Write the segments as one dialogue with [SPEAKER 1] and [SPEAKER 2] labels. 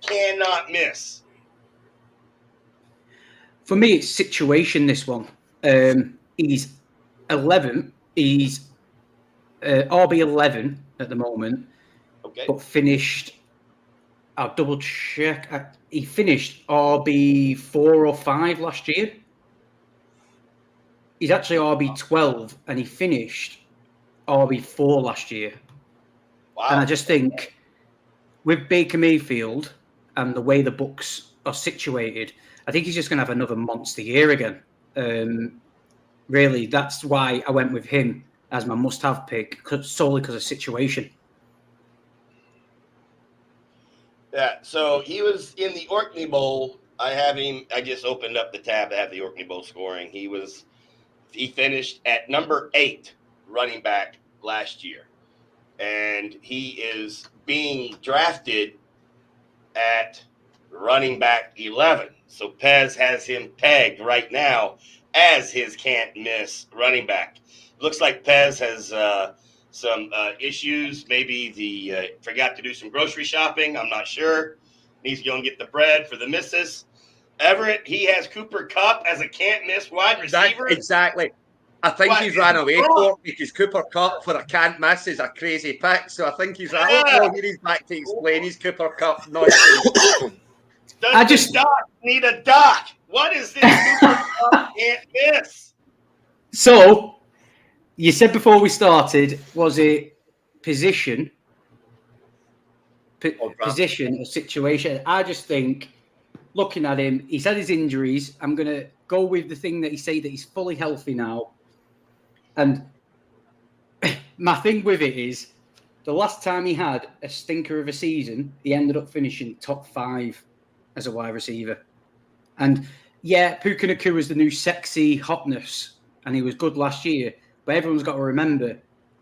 [SPEAKER 1] cannot miss?
[SPEAKER 2] For me, it's situation, this one. He's 11. He's RB 11 at the moment,
[SPEAKER 1] Okay.
[SPEAKER 2] but finished. I'll double check. He finished RB 4 or 5 last year. He's actually RB 12, and he finished RB 4 last year.
[SPEAKER 1] Wow.
[SPEAKER 2] And I just think with Baker Mayfield and the way the books are situated, I think he's just going to have another monster year again. Really, that's why I went with him as my must-have pick, solely because of situation.
[SPEAKER 1] Yeah, so he was in the Orkney Bowl. I just opened up the tab to have the Orkney Bowl scoring. He finished at number 8 running back last year. And he is being drafted at running back 11. So Pez has him pegged right now as his can't miss running back. Looks like Pez has some issues. Maybe forgot to do some grocery shopping. I'm not sure. Needs to go and get the bread for the missus. Everett, he has Cooper Kupp as a can't miss wide receiver.
[SPEAKER 3] Exactly. I think he's ran away because Cooper Kupp for a can't miss is a crazy pick. So I think he's right. Oh, he's back to explain his Cooper Kupp nonsense.
[SPEAKER 1] Does the doc need a doc? What is this Cooper Kupp can't miss?
[SPEAKER 2] So, you said before we started, was it position or situation? I just think, looking at him, he's had his injuries. I'm going to go with the thing that he said, that he's fully healthy now. And my thing with it is, the last time he had a stinker of a season, he ended up finishing top 5 as a wide receiver. And yeah, Puka Nacua was the new sexy hotness, and he was good last year. But everyone's got to remember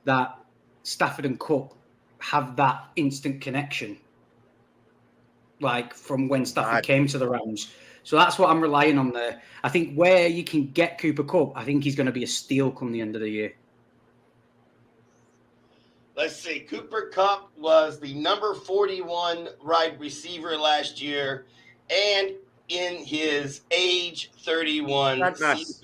[SPEAKER 2] that Stafford and Kupp have that instant connection, like from when Stafford came to the Rams. So that's what I'm relying on there. I think where you can get Cooper Kupp, I think he's going to be a steal come the end of the year.
[SPEAKER 1] Let's see. Cooper Kupp was the number 41 wide receiver last year, and in his age 31 season.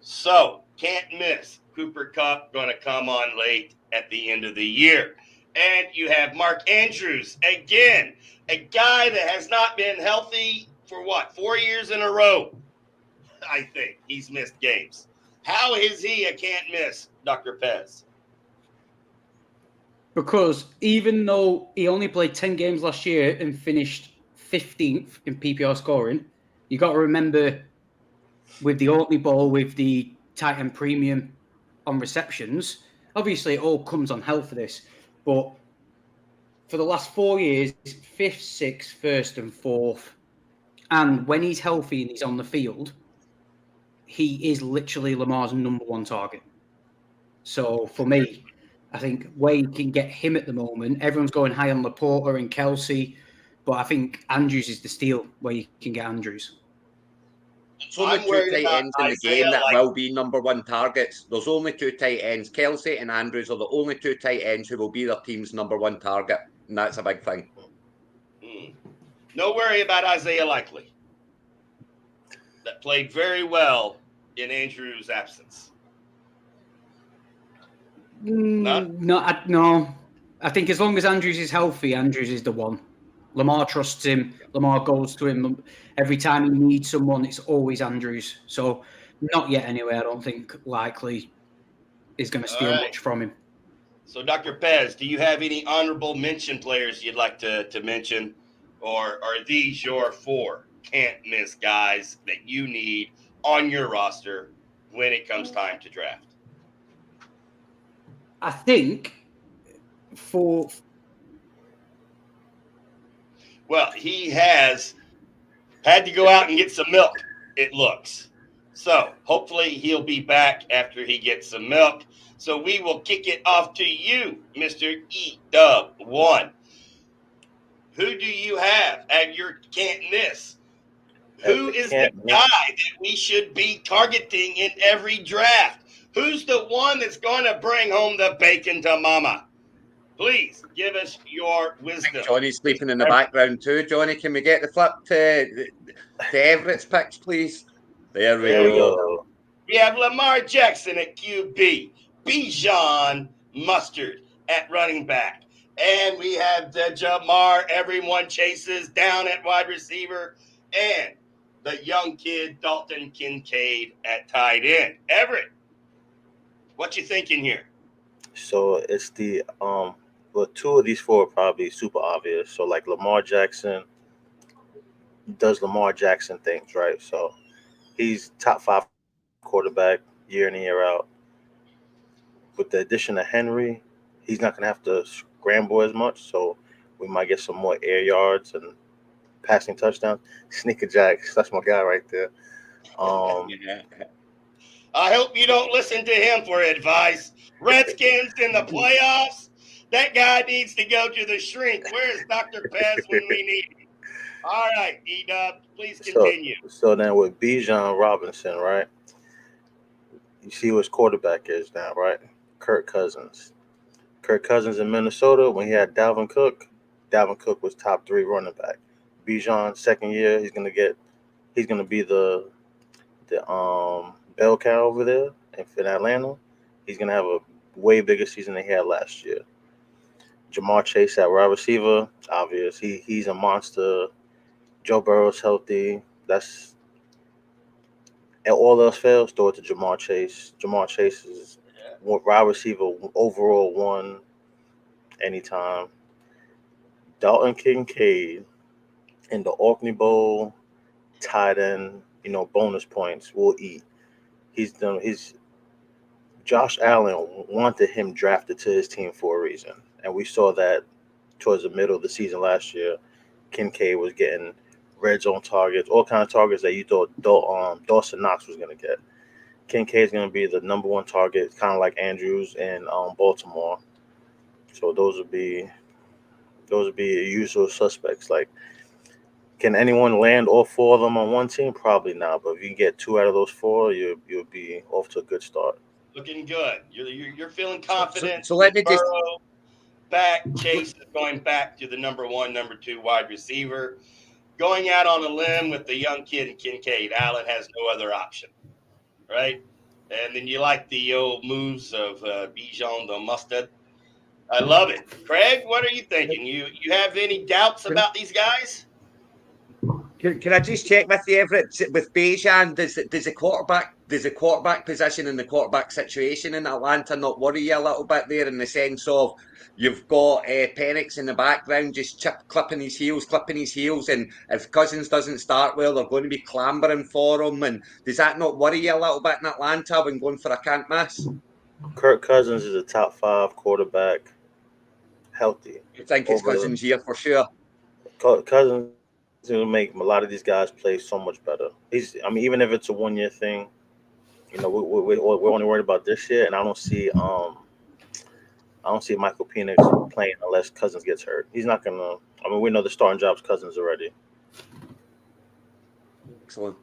[SPEAKER 1] So, can't miss. Cooper Kupp going to come on late at the end of the year. And you have Mark Andrews, again, a guy that has not been healthy for 4 years in a row. I think he's missed games. How is he a can't miss, Dr. Pez?
[SPEAKER 2] Because even though he only played 10 games last year and finished 15th in PPR scoring, you got to remember with the Orkney Bowl, with the tight end premium on receptions, obviously it all comes on health for this. But for the last 4 years, 5th, 6th, 1st, and 4th. And when he's healthy and he's on the field, he is literally Lamar's number 1 target. So for me, I think where you can get him at the moment, everyone's going high on Laporta and Kelsey, but I think Andrews is the steal where you can get Andrews.
[SPEAKER 3] There's only 2 tight ends in the game that will be number 1 targets. There's only 2 tight ends. Kelsey and Andrews are the only 2 tight ends who will be their team's number 1 target, and that's a big thing.
[SPEAKER 1] No worry about Isaiah Likely. That played very well in Andrews' absence.
[SPEAKER 2] No. I think as long as Andrews is healthy, Andrews is the one. Lamar trusts him. Lamar goes to him. Every time he needs someone, it's always Andrews. So not yet anyway. I don't think Likely is going to steal much from him.
[SPEAKER 1] So, Dr. Pez, do you have any honorable mention players you'd like to mention? Or are these your 4 can't-miss guys that you need on your roster when it comes time to draft?
[SPEAKER 2] I think
[SPEAKER 1] Well, he has had to go out and get some milk, it looks. So hopefully he'll be back after he gets some milk. So we will kick it off to you, Mr. E-Dub1. Who do you have at your can't miss? Who is the guy that we should be targeting in every draft? Who's the one that's going to bring home the bacon to mama? Please give us your wisdom.
[SPEAKER 3] Johnny's sleeping in the background too. Johnny, can we get the flip to Everett's picks, please? There we go.
[SPEAKER 1] We have Lamar Jackson at QB, Bijan Mustard at running back, and we have the Jamar everyone chases down at wide receiver, and the young kid Dalton Kincaid at tight end. Everett, what you thinking here?
[SPEAKER 4] So it's the well, two of these four are probably super obvious. So like Lamar Jackson does Lamar Jackson things, right? So he's top 5 quarterback year in and year out. With the addition of Henry, he's not gonna have to scramble as much. So we might get some more air yards and passing touchdowns. Sneaker Jacks, that's my guy right there.
[SPEAKER 1] I hope you don't listen to him for advice. Redskins in the playoffs. That guy needs to go to the shrink. Where's Dr. Pez when we need him? All right, E-Dub, please continue.
[SPEAKER 4] So then with Bijan Robinson, right? You see who his quarterback is now, right? Kirk Cousins. Kirk Cousins in Minnesota, when he had Dalvin Cook was top 3 running back. Bijan, second year, he's gonna be the bell cow over there in Atlanta. He's gonna have a way bigger season than he had last year. Jamar Chase at wide receiver, obvious. He's a monster. Joe Burrow's healthy. And all else fails, throw it to Jamar Chase. Jamar Chase is wide receiver overall 1 anytime. Dalton Kincaid in the Orkney Bowl, tight end, bonus points will eat. Josh Allen wanted him drafted to his team for a reason. And we saw that towards the middle of the season last year. Kincaid was getting red zone targets, all kinds of targets that you thought Dawson Knox was going to get. Kincaid's going to be the number 1 target, kind of like Andrews in Baltimore. So those would be usual suspects. Like, can anyone land all 4 of them on one team? Probably not. But if you can get 2 out of those 4, you'll be off to a good start.
[SPEAKER 1] Looking good. You're feeling confident.
[SPEAKER 3] So let me just
[SPEAKER 1] back. Chase is going back to the number 1, number 2 wide receiver. Going out on a limb with the young kid in Kincaid. Allen has no other option, right? And then you like the old moves of Bijan the Mustard. I love it. Craig, what are you thinking? You have any doubts about these guys?
[SPEAKER 3] Can I just check with you, Everett? With Bijan, does the quarterback position and the quarterback situation in Atlanta not worry you a little bit there, in the sense of you've got Penix in the background just clipping his heels, and if Cousins doesn't start well, they're going to be clambering for him. And does that not worry you a little bit in Atlanta when going for a can't miss?
[SPEAKER 4] Kirk Cousins is a top 5 quarterback, healthy.
[SPEAKER 3] I think it's Cousins' year for sure.
[SPEAKER 4] Cousins is going to make a lot of these guys play so much better. Even if it's a 1-year thing, we're only worried about this year, and I don't see Michael Penix playing unless Cousins gets hurt. He's not gonna. We know the starting job's Cousins already.
[SPEAKER 3] Excellent.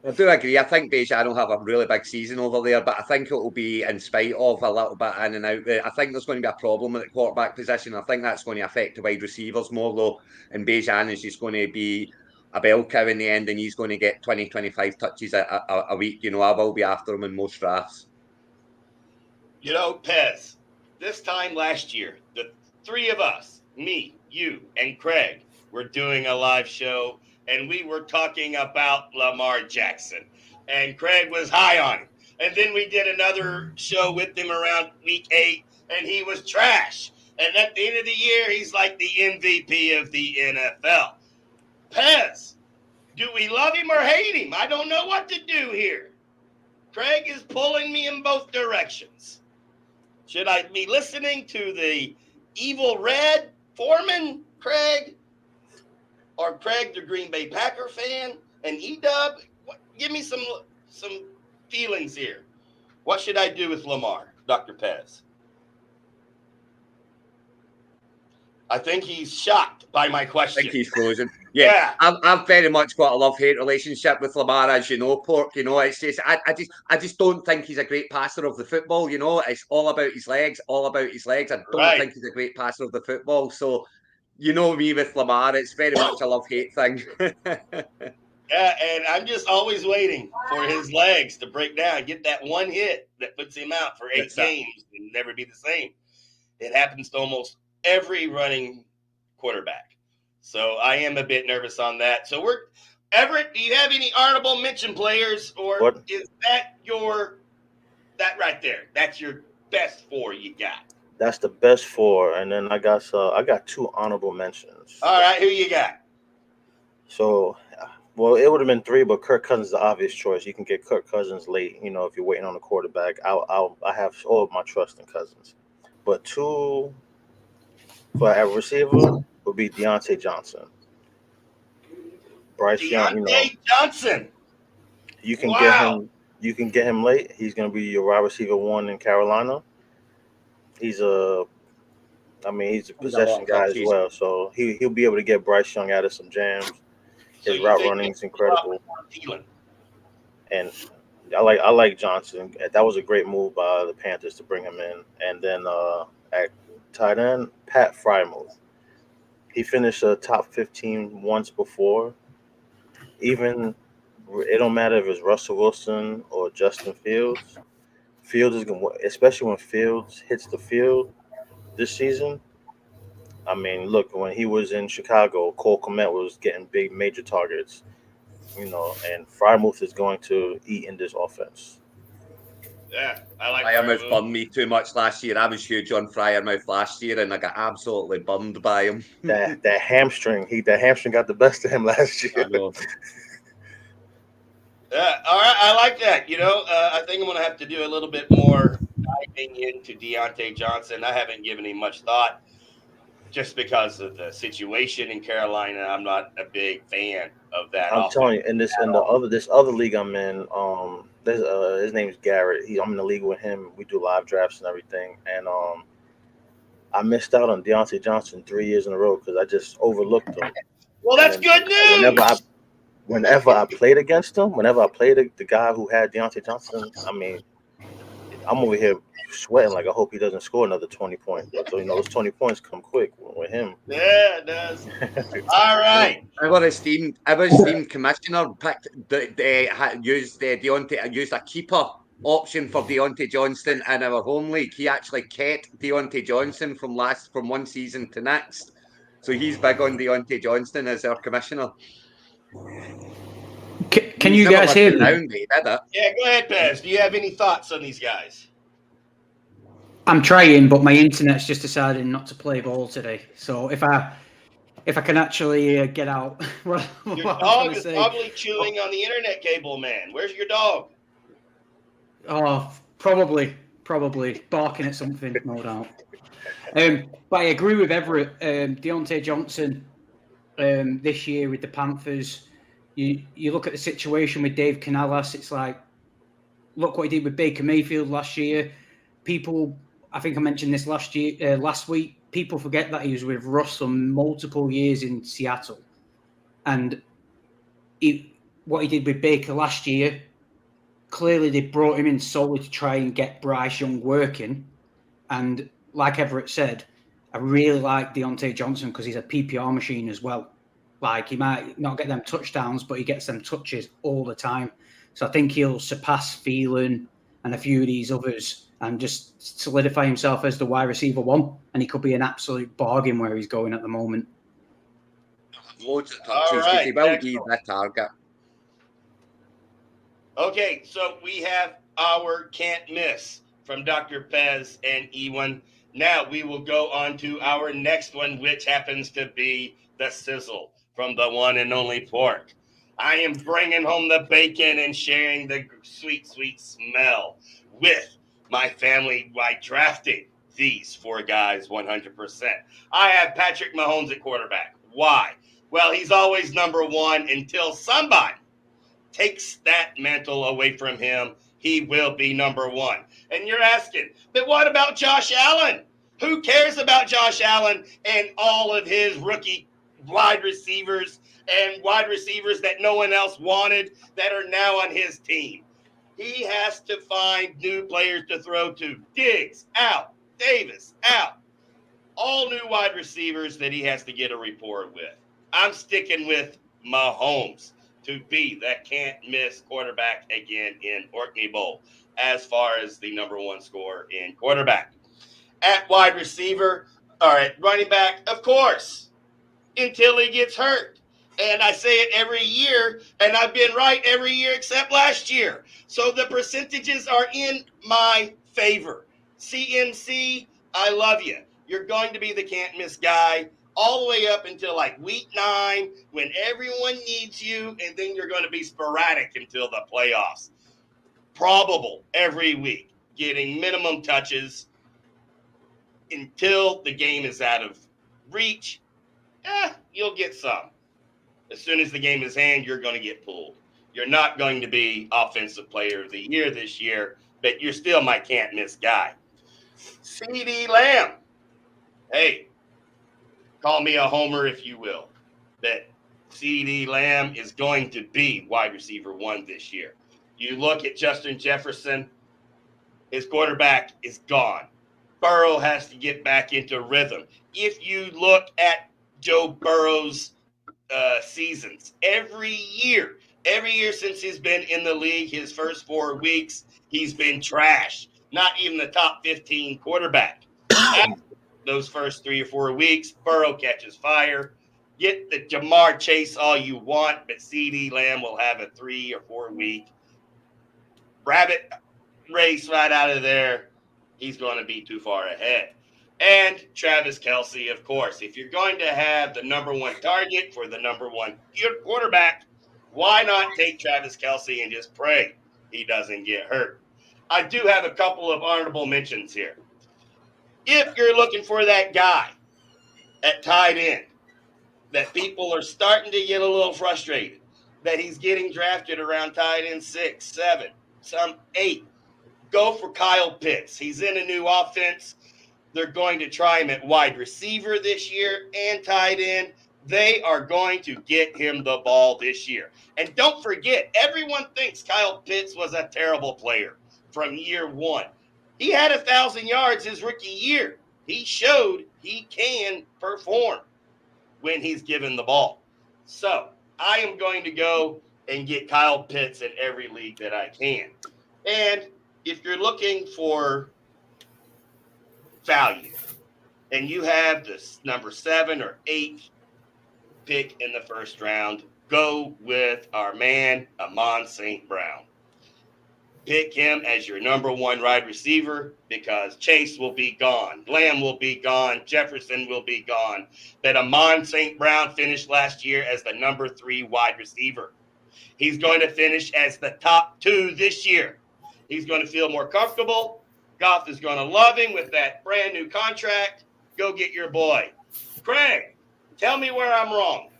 [SPEAKER 3] I do agree. I think Bijan will have a really big season over there, but I think it will be in spite of a little bit in and out. I think there's going to be a problem with the quarterback position. I think that's going to affect the wide receivers more, though. And Bijan is just going to be a bell cow in the end, and he's going to get 20, 25 touches a week. I will be after him in most drafts.
[SPEAKER 1] Pez, this time last year, the 3 of us, me, you, and Craig, were doing a live show, and we were talking about Lamar Jackson. And Craig was high on him. And then we did another show with him around week 8, and he was trash. And at the end of the year, he's like the MVP of the NFL. Pez, do we love him or hate him? I don't know what to do here. Craig is pulling me in both directions. Should I be listening to the evil Red Foreman, Craig? Or Craig, the Green Bay Packer fan? And E-Dub? Give me some feelings here. What should I do with Lamar, Dr. Pez? I think he's shocked by my question.
[SPEAKER 3] I think he's frozen. Yeah, I've very much got a love-hate relationship with Lamar, as you know, Pork. You know, it's just I just don't think he's a great passer of the football. You know, it's all about his legs, all about his legs. I don't
[SPEAKER 1] Right.
[SPEAKER 3] think he's a great passer of the football. So, you know me with Lamar, it's very much a love-hate thing.
[SPEAKER 1] Yeah, and I'm just always waiting for his legs to break down, get that one hit that puts him out for 8
[SPEAKER 3] That's it.
[SPEAKER 1] games and never be the same. It happens to almost every running quarterback. So I am a bit nervous on that. So Everett, do you have any honorable mention players, or
[SPEAKER 4] What?
[SPEAKER 1] is that that right there? That's your best 4 you got.
[SPEAKER 4] That's the best 4, and then I got 2 honorable mentions.
[SPEAKER 1] All right, who you got?
[SPEAKER 4] So, well, it would have been 3, but Kirk Cousins is the obvious choice. You can get Kirk Cousins late, you know, if you're waiting on a quarterback. I have all of my trust in Cousins. But 2 for a receiver would be Deontay Johnson. Bryce Young, you know,
[SPEAKER 1] Deontay Johnson.
[SPEAKER 4] you can
[SPEAKER 1] Wow.
[SPEAKER 4] get him late. He's going to be your wide receiver 1 in Carolina. He's a possession guy as well, so he'll be able to get Bryce Young out of some jams. His route running is incredible, and I like Johnson. That was a great move by the Panthers to bring him in. And then at tight end, Pat Frymouth. He finished top 15 once before. Even it don't matter if it's Russell Wilson or Justin Fields. Fields is going, especially when Fields hits the field this season. I mean, look, when he was in Chicago, Cole Kmet was getting big major targets, you know, and Frymouth is going to eat in this offense.
[SPEAKER 1] Yeah, I like
[SPEAKER 3] Frymouth bummed me too much last year. I was huge on Frymouth last year, and I got absolutely bummed by him.
[SPEAKER 4] that hamstring got the best of him last year.
[SPEAKER 3] I know.
[SPEAKER 1] Yeah, all right, I like that. You know, I think I'm going to have to do a little bit more diving into Deontay Johnson. I haven't given him much thought just because of the situation in Carolina. I'm not a big fan of that.
[SPEAKER 4] I'm telling you, this other league I'm in, his name's Garrett. I'm in the league with him. We do live drafts and everything, and I missed out on Deontay Johnson 3 years in a row because I just overlooked him.
[SPEAKER 1] Well, that's good news.
[SPEAKER 4] Whenever I played against him, whenever I played the guy who had Deontay Johnson, I mean, I'm over here sweating like I hope he doesn't score another 20 points. So, you know, those 20 points come quick with him.
[SPEAKER 1] Yeah, it does. All right.
[SPEAKER 3] Our esteemed commissioner used a keeper option for Deontay Johnson in our home league. He actually kept Deontay Johnson from one season to next. So he's big on Deontay Johnson as our commissioner.
[SPEAKER 2] Can you guys hear me?
[SPEAKER 1] Yeah, go ahead, Pez. Do you have any thoughts on these guys?
[SPEAKER 2] I'm trying, but my internet's just decided not to play ball today. So if I can actually get out,
[SPEAKER 1] your dog is probably chewing on the internet cable, man. Where's your dog?
[SPEAKER 2] Oh, probably barking at something, no doubt. But I agree with Everett. Deontay Johnson this year with the Panthers. You look at the situation with Dave Canales. It's like, look what he did with Baker Mayfield last year. People, I think I mentioned this last week. People forget that he was with Russ for multiple years in Seattle, and what he did with Baker last year. Clearly, they brought him in solely to try and get Bryce Young working. And like Everett said, I really like Deontay Johnson because he's a PPR machine as well. Like, he might not get them touchdowns, but he gets them touches all the time. So I think he'll surpass Thielen and a few of these others and just solidify himself as the wide receiver 1. And he could be an absolute bargain where he's going at the moment.
[SPEAKER 3] Loads of touches because he will give that target.
[SPEAKER 1] Okay, so we have our can't miss from Dr. Pez and Ewan. Now we will go on to our next one, which happens to be the sizzle from the one and only Pork. I am bringing home the bacon and sharing the sweet, sweet smell with my family by drafting these 4 guys 100%. I have Patrick Mahomes at quarterback. Why? Well, he's always number 1 until somebody takes that mantle away from him. He will be number 1. And you're asking, but what about Josh Allen? Who cares about Josh Allen and all of his rookie wide receivers and wide receivers that no one else wanted that are now on his team. He has to find new players to throw to. Diggs out, Davis out. All new wide receivers that he has to get a rapport with. I'm sticking with Mahomes to be that can't-miss quarterback again in Orkney Bowl as far as the number one scorer in quarterback. At wide receiver, all right, running back, of course, until he gets hurt. And I say it every year, and I've been right every year except last year. So the percentages are in my favor. CMC, I love you. You're going to be the can't-miss guy all the way up until like week 9 when everyone needs you, and then you're going to be sporadic until the playoffs. Probable every week, getting minimum touches until the game is out of reach. You'll get some. As soon as the game is hand, you're going to get pulled. You're not going to be offensive player of the year this year, but you're still my can't-miss guy. CeeDee Lamb. Hey, call me a homer if you will, but CeeDee Lamb is going to be wide receiver 1 this year. You look at Justin Jefferson, his quarterback is gone. Burrow has to get back into rhythm. If you look at Joe Burrow's seasons, every year since he's been in the league, his first 4 weeks, he's been trash. Not even the top 15 quarterback. After those first 3 or 4 weeks, Burrow catches fire. Get the Jamar Chase all you want, but CeeDee Lamb will have a 3 or 4 week rabbit race right out of there. He's going to be too far ahead. And Travis Kelce, of course. If you're going to have the number 1 target for the number 1 quarterback, why not take Travis Kelce and just pray he doesn't get hurt? I do have a couple of honorable mentions here. If you're looking for that guy at tight end, that people are starting to get a little frustrated, that he's getting drafted around tight end 6, 7, some 8, go for Kyle Pitts. He's in a new offense. They're going to try him at wide receiver this year and tight end. They are going to get him the ball this year. And don't forget, everyone thinks Kyle Pitts was a terrible player from year 1. He had 1,000 yards his rookie year. He showed he can perform when he's given the ball. So I am going to go and get Kyle Pitts in every league that I can. And if you're looking for value and you have this number 7 or 8 pick in the first round, go with our man, Amon St. Brown. Pick him as your number 1 wide receiver because Chase will be gone. Lamb will be gone. Jefferson will be gone. But Amon St. Brown finished last year as the number 3 wide receiver. He's going to finish as the top 2 this year. He's going to feel more comfortable. Goff is going to love him with that brand new contract. Go get your boy. Craig, tell me where I'm wrong.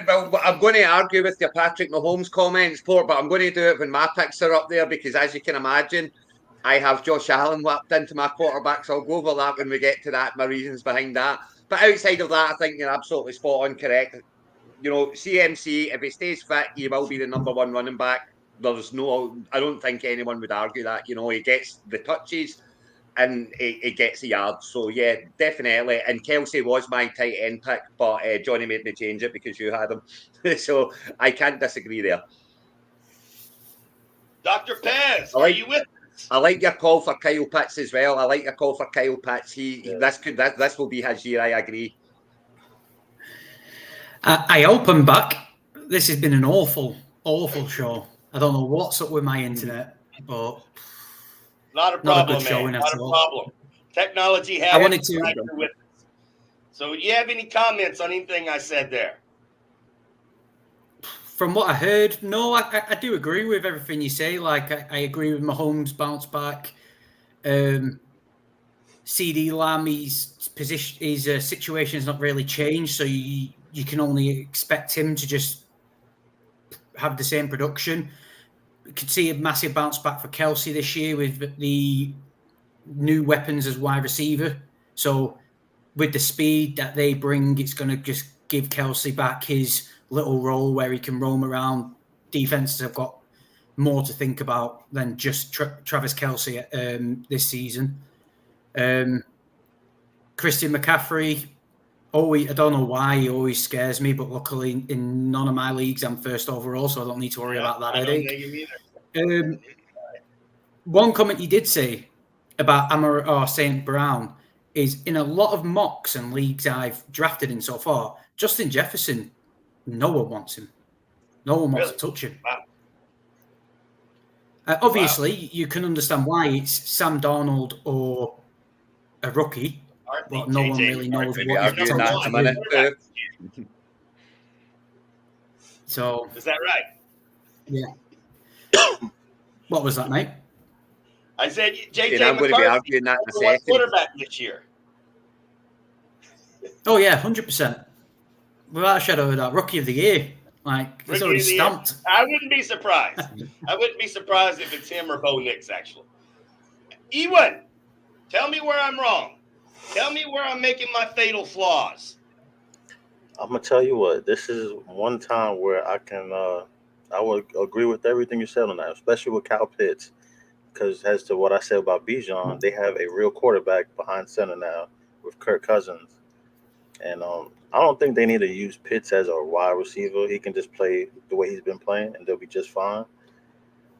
[SPEAKER 3] Well, I'm going to argue with your Patrick Mahomes comments, Port, but I'm going to do it when my picks are up there because, as you can imagine, I have Josh Allen wrapped into my quarterback, so I'll go over that when we get to that, my reasons behind that. But outside of that, I think you're absolutely spot on correct. You know, CMC, if he stays fit, he will be the number 1 running back. I don't think anyone would argue that. You know, he gets the touches and he gets the yards. So, yeah, definitely. And Kelce was my tight end pick, but Johnny made me change it because you had him. So I can't disagree there.
[SPEAKER 1] Dr. Pez, are you with us?
[SPEAKER 3] I like your call for Kyle Pitts as well. This will be his year, I agree.
[SPEAKER 2] I open back. This has been an awful show. I don't know what's up with my internet, but
[SPEAKER 1] not a problem,
[SPEAKER 2] man.
[SPEAKER 1] Not a problem. Technology has with us. So, do you have any comments on anything I said there?
[SPEAKER 2] From what I heard, no, I do agree with everything you say. Like, I agree with Mahomes bounce back. CeeDee Lamb, his situation has not really changed, so you can only expect him to just have the same production. We could see a massive bounce back for Kelce this year with the new weapons as wide receiver. So with the speed that they bring, it's going to just give Kelsey back his little role where he can roam around. Defenses have got more to think about than just Travis Kelsey this season. Christian McCaffrey, I don't know why he always scares me, but luckily in none of my leagues I'm first overall, so I don't need to worry about that headache. One comment you did say about St. Brown is in a lot of mocks and leagues I've drafted in so far, Justin Jefferson, no one wants him. No one wants to touch him.
[SPEAKER 1] Wow.
[SPEAKER 2] Obviously, you can understand why it's Sam Darnold or a rookie, but no one really knows what he's
[SPEAKER 3] arguing that.
[SPEAKER 2] So
[SPEAKER 1] is that right?
[SPEAKER 2] Yeah. What was that, mate?
[SPEAKER 1] I said JJ
[SPEAKER 3] I'm going to be arguing that in a second.
[SPEAKER 1] Quarterback this year.
[SPEAKER 2] Oh yeah, 100%. Without a shadow of a doubt, rookie of the year. Like it's already stamped.
[SPEAKER 1] I wouldn't be surprised. I wouldn't be surprised if it's him or Bo Nix, actually. Ewan, tell me where I'm wrong. Tell me where I'm making my fatal flaws.
[SPEAKER 4] I'm gonna tell you what. This is one time where I can. I would agree with everything you said on that, especially with Kyle Pitts, because as to what I said about Bijan, they have a real quarterback behind center now with Kirk Cousins, and I don't think they need to use Pitts as a wide receiver. He can just play the way he's been playing, and they'll be just fine.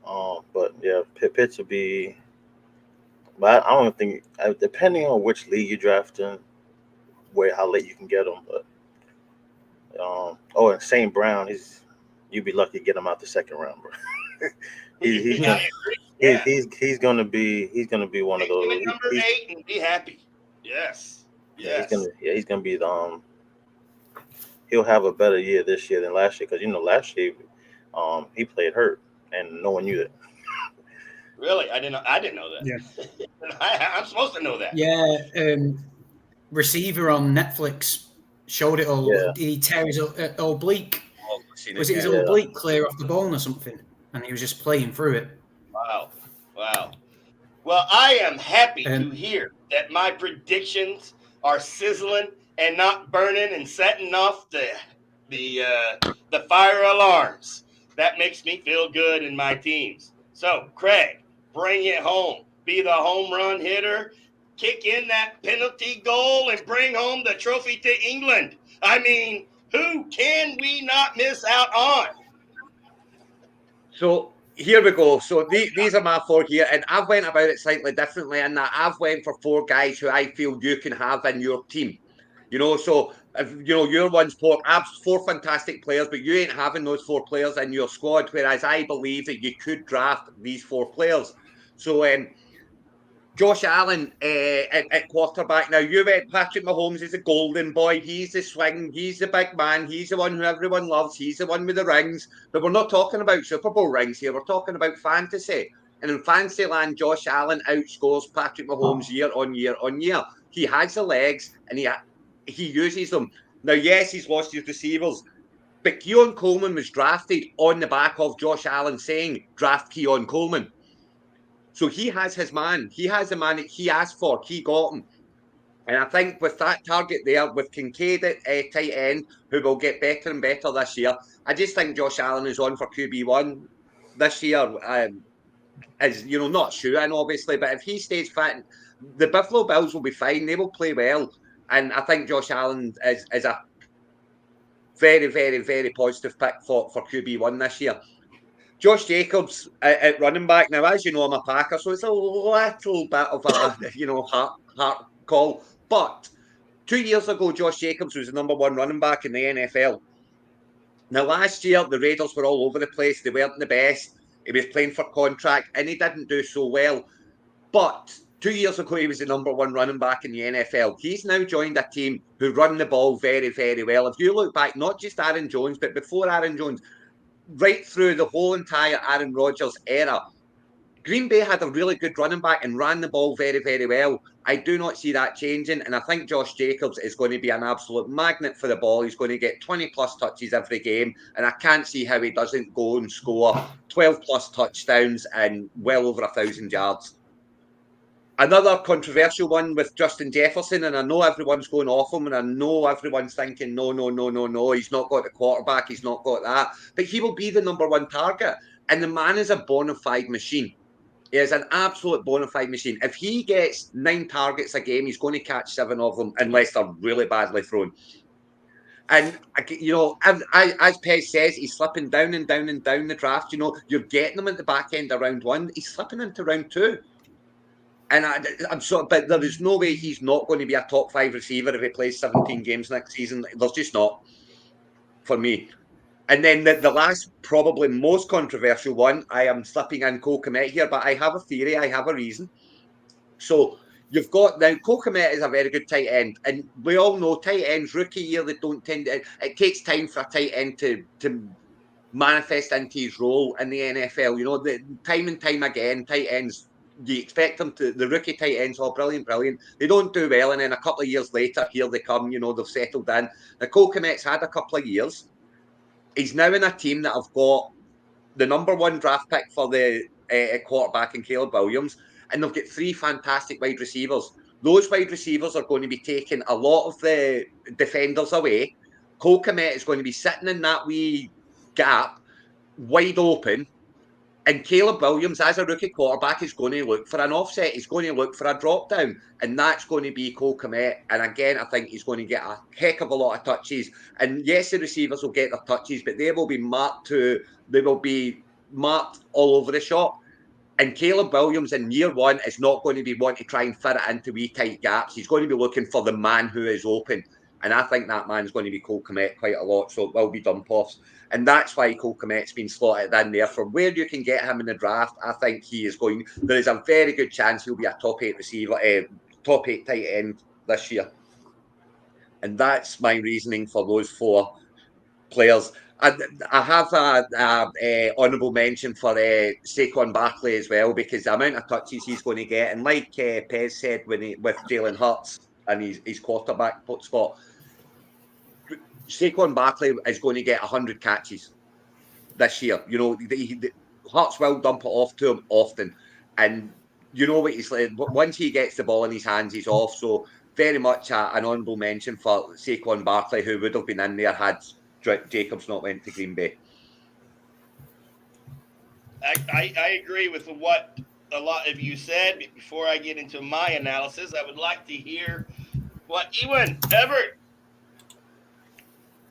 [SPEAKER 4] But yeah, Pitts would be. But I don't think, depending on which league you draft in, how late you can get him. But and St. Brown, you'd be lucky to get him out the second round, bro. he's gonna be one of those.
[SPEAKER 1] Number 8 and be happy. Yes.
[SPEAKER 4] Yeah, he's gonna be he'll have a better year this year than last year, because last year he played hurt and no one knew that.
[SPEAKER 1] Really? I didn't know that.
[SPEAKER 2] Yeah.
[SPEAKER 1] I'm supposed to know that.
[SPEAKER 2] Yeah. Receiver on Netflix showed it all.
[SPEAKER 4] Yeah.
[SPEAKER 2] Did he tear his oblique? Was it his oblique clear off the bone or something? And he was just playing through it.
[SPEAKER 1] Wow. Well, I am happy to hear that my predictions are sizzling and not burning and setting off the fire alarms. That makes me feel good in my teams. So, Craig, bring it home. Be the home run hitter. Kick in that penalty goal and bring home the trophy to England. I mean, who can we not miss out on?
[SPEAKER 3] So here we go. So these are my 4 here, and I've went about it slightly differently in that I've went for 4 guys who I feel you can have in your team. So if your one's 4 fantastic players, but you ain't having those 4 players in your squad, whereas I believe that you could draft these 4 players. So Josh Allen at quarterback. Now, you went Patrick Mahomes is a golden boy. He's the swing. He's the big man. He's the one who everyone loves. He's the one with the rings. But we're not talking about Super Bowl rings here. We're talking about fantasy. And in fantasy land, Josh Allen outscores Patrick Mahomes year on year on year. He has the legs, and he uses them. Now, yes, he's lost his receivers, but Keon Coleman was drafted on the back of Josh Allen saying, draft Keon Coleman. So he has his man. He has the man that he asked for. He got him. And I think with that target there, with Kincaid at tight end, who will get better and better this year, I just think Josh Allen is on for QB1 this year. As not shooting, obviously, but if he stays fit, the Buffalo Bills will be fine. They will play well. And I think Josh Allen is a very, very, very positive pick for QB1 this year. Josh Jacobs at running back. Now, as you know, I'm a Packer, so it's a little bit of a heart call. But 2 years ago, Josh Jacobs was the number 1 running back in the NFL. Now, last year, the Raiders were all over the place. They weren't the best. He was playing for contract, and he didn't do so well. But 2 years ago, he was the number 1 running back in the NFL. He's now joined a team who run the ball very, very well. If you look back, not just Aaron Jones, but before Aaron Jones, right through the whole entire Aaron Rodgers era, Green Bay had a really good running back and ran the ball very, very well. I do not see that changing, and I think Josh Jacobs is going to be an absolute magnet for the ball. He's going to get 20-plus touches every game, and I can't see how he doesn't go and score 12-plus touchdowns and well over 1,000 yards. Another controversial one with Justin Jefferson, and I know everyone's going off him, and I know everyone's thinking, no, he's not got the quarterback, he's not got that, but he will be the number one target. And the man is a bona fide machine. He is an absolute bona fide machine. If he gets 9 targets a game, he's going to catch 7 of them unless they're really badly thrown. And, you know, as Pez says, he's slipping down and down and down the draft. You know, you're getting him at the back end of round 1. He's slipping into round 2. And I'm sorry, but there is no way he's not going to be a top 5 receiver if he plays 17 games next season. There's just not, for me. And then the last, probably most controversial one, I am slipping in Cole Kmet here, but I have a theory, I have a reason. So you've got now Cole Kmet is a very good tight end, and we all know tight ends rookie year they don't tend to. It takes time for a tight end to manifest into his role in the NFL. You know, the time and time again, tight ends. You expect them to, the rookie tight ends, oh, brilliant. They don't do well, and then a couple of years later, here they come, you know, they've settled in. Now, Cole Kmet's had a couple of years. He's now in a team that have got the number 1 draft pick for the quarterback in Caleb Williams, and they've got 3 fantastic wide receivers. Those wide receivers are going to be taking a lot of the defenders away. Cole Kmet is going to be sitting in that wee gap, wide open, and Caleb Williams, as a rookie quarterback, is going to look for an offset. He's going to look for a drop down, and that's going to be Cole Kmet. And again, I think he's going to get a heck of a lot of touches. And yes, the receivers will get their touches, but they will be marked all over the shop. And Caleb Williams in year 1 is not going to be wanting to try and fit it into wee tight gaps. He's going to be looking for the man who is open. And I think that man's going to be Cole Kmet quite a lot. So it will be dump offs. And that's why Cole Kmet's been slotted in there. From where you can get him in the draft, I think he is going. There is a very good chance he'll be a top 8 receiver, top 8 tight end this year. And that's my reasoning for those 4 players. I have a honourable mention for Saquon Barkley as well, because the amount of touches he's going to get, and like Pez said with Jalen Hurts and his quarterback spot, Saquon Barkley is going to get 100 catches this year. You know, Hurts will dump it off to him often, and you know what he's like. Once he gets the ball in his hands, he's off. So very much an honourable mention for Saquon Barkley, who would have been in there had Jacobs not went to Green Bay.
[SPEAKER 1] I agree with what a lot of you said. But before I get into my analysis, I would like to hear what Ewan Everett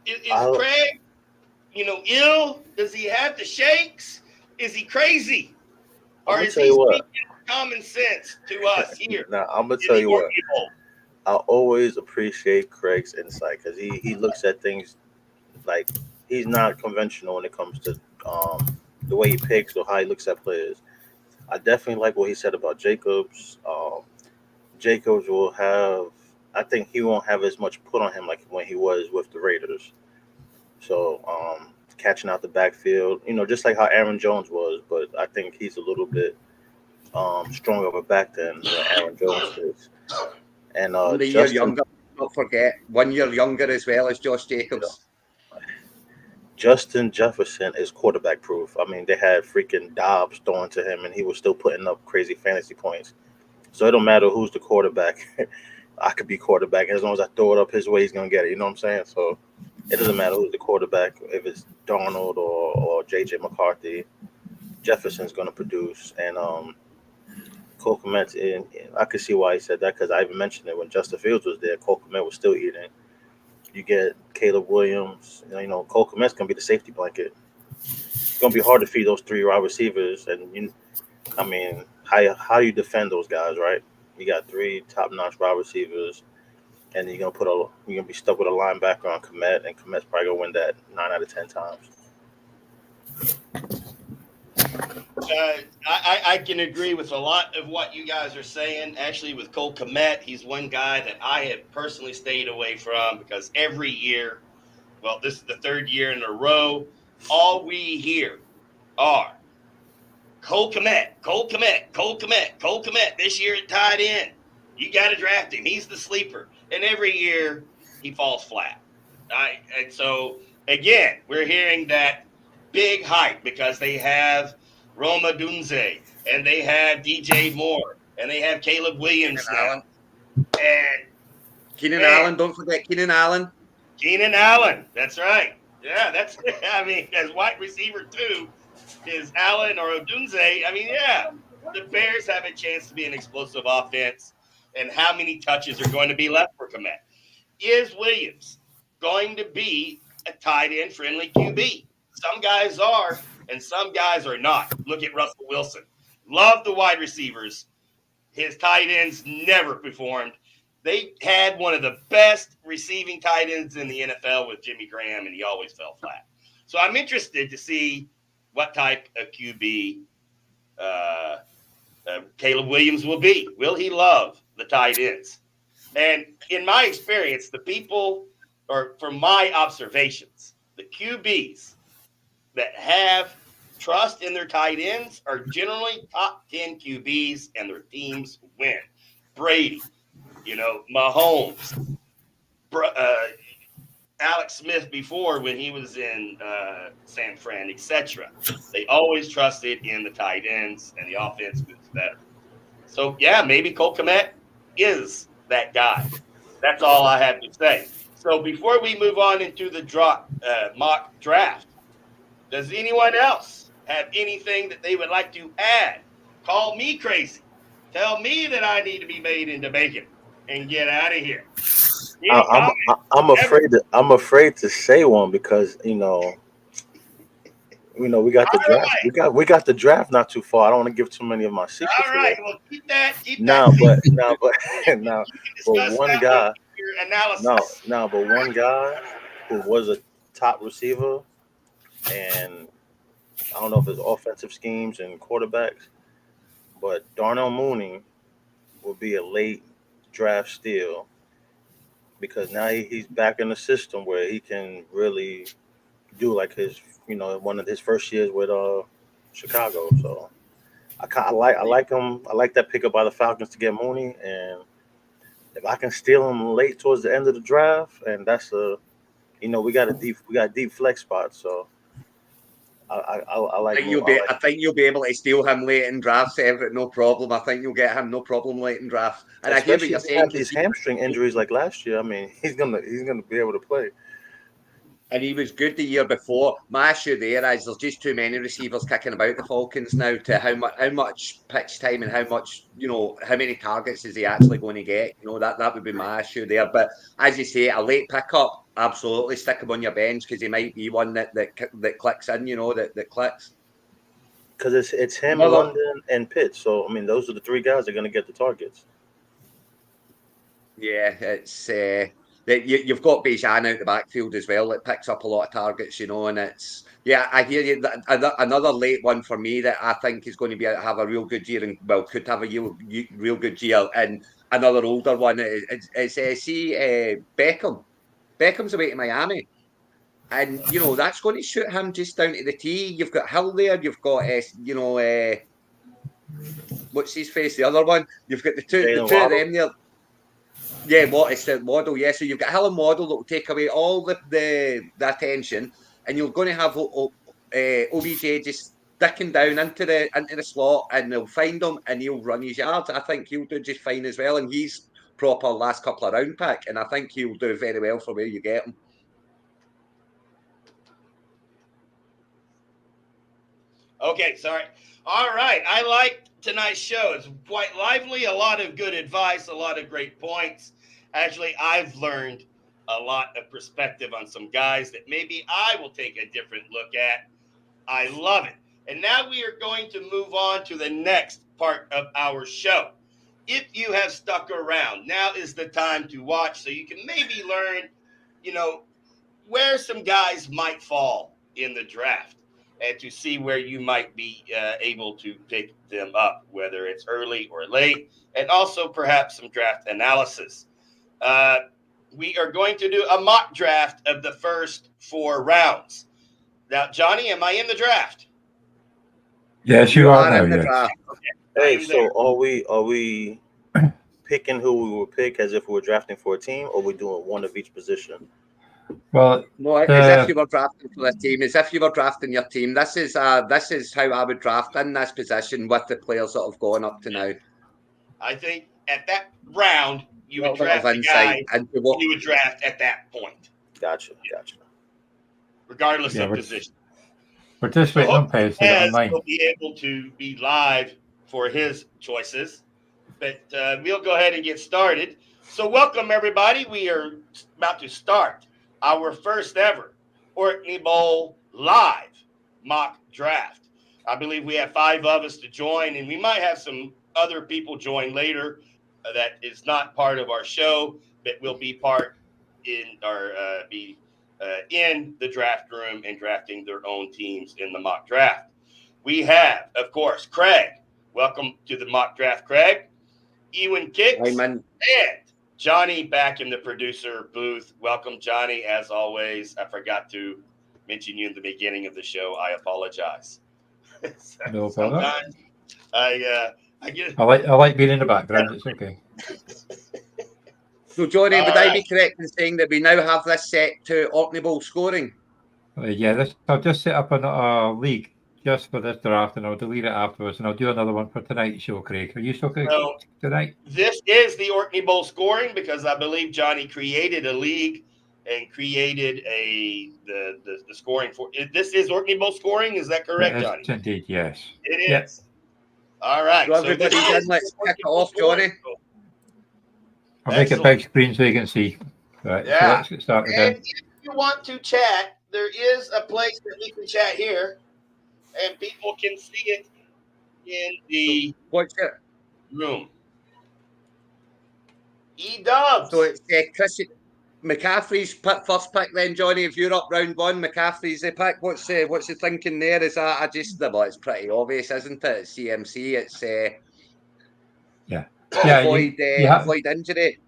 [SPEAKER 1] is Craig, you know, ill? Does he have the shakes? Is he crazy? Or is he speaking common sense to us here?
[SPEAKER 4] Now, I'm going to tell you what. I always appreciate Craig's insight, because he looks at things like he's not conventional when it comes to the way he picks or how he looks at players. I definitely like what he said about Jacobs. Jacobs will have, I think he won't have as much put on him like when he was with the Raiders. So catching out the backfield, you know, just like how Aaron Jones was, but I think he's a little bit stronger of a back than Aaron Jones is. And
[SPEAKER 3] year younger, don't forget, 1 year younger as well as Josh Jacobs.
[SPEAKER 4] Justin Jefferson is quarterback proof. I mean, they had freaking Dobbs throwing to him, and he was still putting up crazy fantasy points. So it don't matter who's the quarterback. I could be quarterback. As long as I throw it up his way, he's going to get it. You know what I'm saying? So it doesn't matter who's the quarterback. If it's Donald or J.J. McCarthy, Jefferson's going to produce. And Cole Kmet, I could see why he said that, because I even mentioned it when Justin Fields was there. Cole Kmet was still eating. You get Caleb Williams. You know, Cole Kmet's going to be the safety blanket. It's going to be hard to feed those 3 wide receivers. And, I mean, how you defend those guys, right? You got 3 top-notch wide receivers, and you're gonna be stuck with a linebacker on Kmet, and Kmet's probably gonna win that 9 out of 10 times.
[SPEAKER 1] I can agree with a lot of what you guys are saying. Actually, with Cole Kmet, he's one guy that I have personally stayed away from, because every year, well, this is the 3rd year in a row, all we hear are Cole Kmet, Cole Kmet, Cole Kmet, Cole Kmet. This year it tied in. You got to draft him. He's the sleeper. And every year he falls flat. And so, again, we're hearing that big hype because they have Roma Dunze and they have DJ Moore and they have Caleb Williams
[SPEAKER 3] Keenan
[SPEAKER 1] now.
[SPEAKER 3] Allen.
[SPEAKER 1] And
[SPEAKER 3] Keenan Allen, don't forget Keenan Allen.
[SPEAKER 1] Keenan Allen, that's right. Yeah, that's, I mean, as wide receiver too, is Allen or Odunze. I mean, yeah, the Bears have a chance to be an explosive offense. And how many touches are going to be left for Kmet? Is Williams going to be a tight end friendly QB? Some guys are, and some guys are not. Look at Russell Wilson. Love the wide receivers. His tight ends never performed. They had one of the best receiving tight ends in the NFL with Jimmy Graham, and he always fell flat. So I'm interested to see what type of QB Caleb Williams will be. Will he love the tight ends? And in my experience, the people, or from my observations, the QBs that have trust in their tight ends are generally top 10 QBs, and their teams win. Brady, Mahomes, Alex Smith before when he was in San Fran, etc. They always trusted in the tight ends, and the offense was better. So, yeah, maybe Cole Kmet is that guy. That's all I have to say. So before we move on into the mock draft, does anyone else have anything that they would like to add? Call me crazy. Tell me that I need to be made into bacon and get out of here.
[SPEAKER 4] I'm afraid to say one because we got the draft. Right. We got the draft not too far. I don't want to give too many of my secrets.
[SPEAKER 1] All right, well keep that.
[SPEAKER 4] But one guy. But one guy who was a top receiver, and I don't know if it's offensive schemes and quarterbacks, but Darnell Mooney will be a late draft steal because now he's back in the system where he can really do like his, one of his first years with Chicago. So I like him. I like that pickup by the Falcons to get Mooney, and if I can steal him late towards the end of the draft, and that's we got deep flex spots, so. I like.
[SPEAKER 3] I think you'll be able to steal him late in drafts, Everett. No problem. I think you'll get him no problem late in drafts. And
[SPEAKER 4] especially
[SPEAKER 3] I hear what you're saying.
[SPEAKER 4] These hamstring injuries like last year. I mean, he's gonna be able to play.
[SPEAKER 3] And he was good the year before. My issue there is there's just too many receivers kicking about the Falcons now to how much pitch time and how much, how many targets is he actually going to get? That would be my issue there. But as you say, a late pickup, absolutely stick him on your bench because he might be one that clicks in, that clicks.
[SPEAKER 4] Because it's him, London, and Pitts. So, I mean, those are the three guys that are going to get the targets.
[SPEAKER 3] Yeah, it's... you've got Bijan out the backfield as well. It picks up a lot of targets, and it's I hear you. Another late one for me that I think is going to have a real good year and could have a real good year. And another older one is Beckham. Beckham's away to Miami, and that's going to shoot him just down to the tee. You've got Hill there. You've got what's his face? The other one. You've got the two of them there. Yeah, it's the Waddle. Yeah, so you've got Hill and Waddle that will take away all the attention, and you're going to have OBJ just sticking down into the slot, and they'll find him and he'll run his yards. I think he'll do just fine as well, and he's proper last couple of round pick, and I think he'll do very well for where you get him.
[SPEAKER 1] Okay, sorry. All right, I like tonight's show. It's quite lively, a lot of good advice, a lot of great points. Actually, I've learned a lot of perspective on some guys that maybe I will take a different look at. I love it. And now we are going to move on to the next part of our show. If you have stuck around, now is the time to watch so you can maybe learn, where some guys might fall in the draft, and to see where you might be able to pick them up, whether it's early or late, and also perhaps some draft analysis. We are going to do a mock draft of the first 4 rounds. Now, Johnny, am I in the draft?
[SPEAKER 5] Yes, you are now, yes.
[SPEAKER 4] Okay. Hey, so are we picking who we will pick as if we were drafting for a team, or we're doing one of each position?
[SPEAKER 5] Well,
[SPEAKER 3] no, as if you were drafting for the team, as if you were drafting your team. This is how I would draft in this position with the players that have gone up to now.
[SPEAKER 1] I think at that round, you would
[SPEAKER 3] Little bit of
[SPEAKER 1] draft the guy
[SPEAKER 3] insight into what
[SPEAKER 1] you would draft at that point,
[SPEAKER 4] Gotcha.
[SPEAKER 1] regardless
[SPEAKER 5] Yeah,
[SPEAKER 1] of
[SPEAKER 5] we're,
[SPEAKER 1] position.
[SPEAKER 5] we're just
[SPEAKER 1] So
[SPEAKER 5] waiting on
[SPEAKER 1] hopefully
[SPEAKER 5] Pez to get
[SPEAKER 1] Pez
[SPEAKER 5] online.
[SPEAKER 1] will be able to be live for his choices. But we'll go ahead and get started. So welcome, everybody. We are about to start our first ever Orkney Bowl live mock draft. I believe we have 5 of us to join, and we might have some other people join later that is not part of our show, but will be part in or in the draft room and drafting their own teams in the mock draft. We have, of course, Craig. Welcome to the mock draft, Craig. Ewan Kicks and Johnny back in the producer booth. Welcome, Johnny. As always, I forgot to mention you in the beginning of the show. I apologize.
[SPEAKER 5] No problem.
[SPEAKER 1] Sometimes I get.
[SPEAKER 5] I like being in the background. It's okay.
[SPEAKER 3] So, Johnny, would
[SPEAKER 1] All
[SPEAKER 3] I be correct in saying that we now have this set to Orkney Bowl scoring?
[SPEAKER 5] Yeah, I'll just set up a league just for this draft, and I'll delete it afterwards, and I'll do another one for tonight's show, Craig. Are you still
[SPEAKER 1] So,
[SPEAKER 5] tonight?
[SPEAKER 1] this is the Orkney Bowl scoring because I believe Johnny created a league and created the scoring for this is Orkney Bowl scoring. Is that correct,
[SPEAKER 5] It is,
[SPEAKER 1] Johnny?
[SPEAKER 5] indeed, yes.
[SPEAKER 1] It is.
[SPEAKER 5] Yep.
[SPEAKER 1] All right.
[SPEAKER 3] So everybody's in. Let's kick it off, Johnny.
[SPEAKER 5] I'll make it big screen so you can see. Right,
[SPEAKER 1] yeah.
[SPEAKER 5] So let's get started
[SPEAKER 1] And
[SPEAKER 5] then.
[SPEAKER 1] if you want to chat, there is a place that we can chat here, and people can see it in the room. E-Dubs.
[SPEAKER 3] So it's Chris McCaffrey's first pick then, Johnny. If you're up round 1, McCaffrey's the pick. What's the thinking there? Is that well, it's pretty obvious, isn't it? It's CMC. It's avoid injury.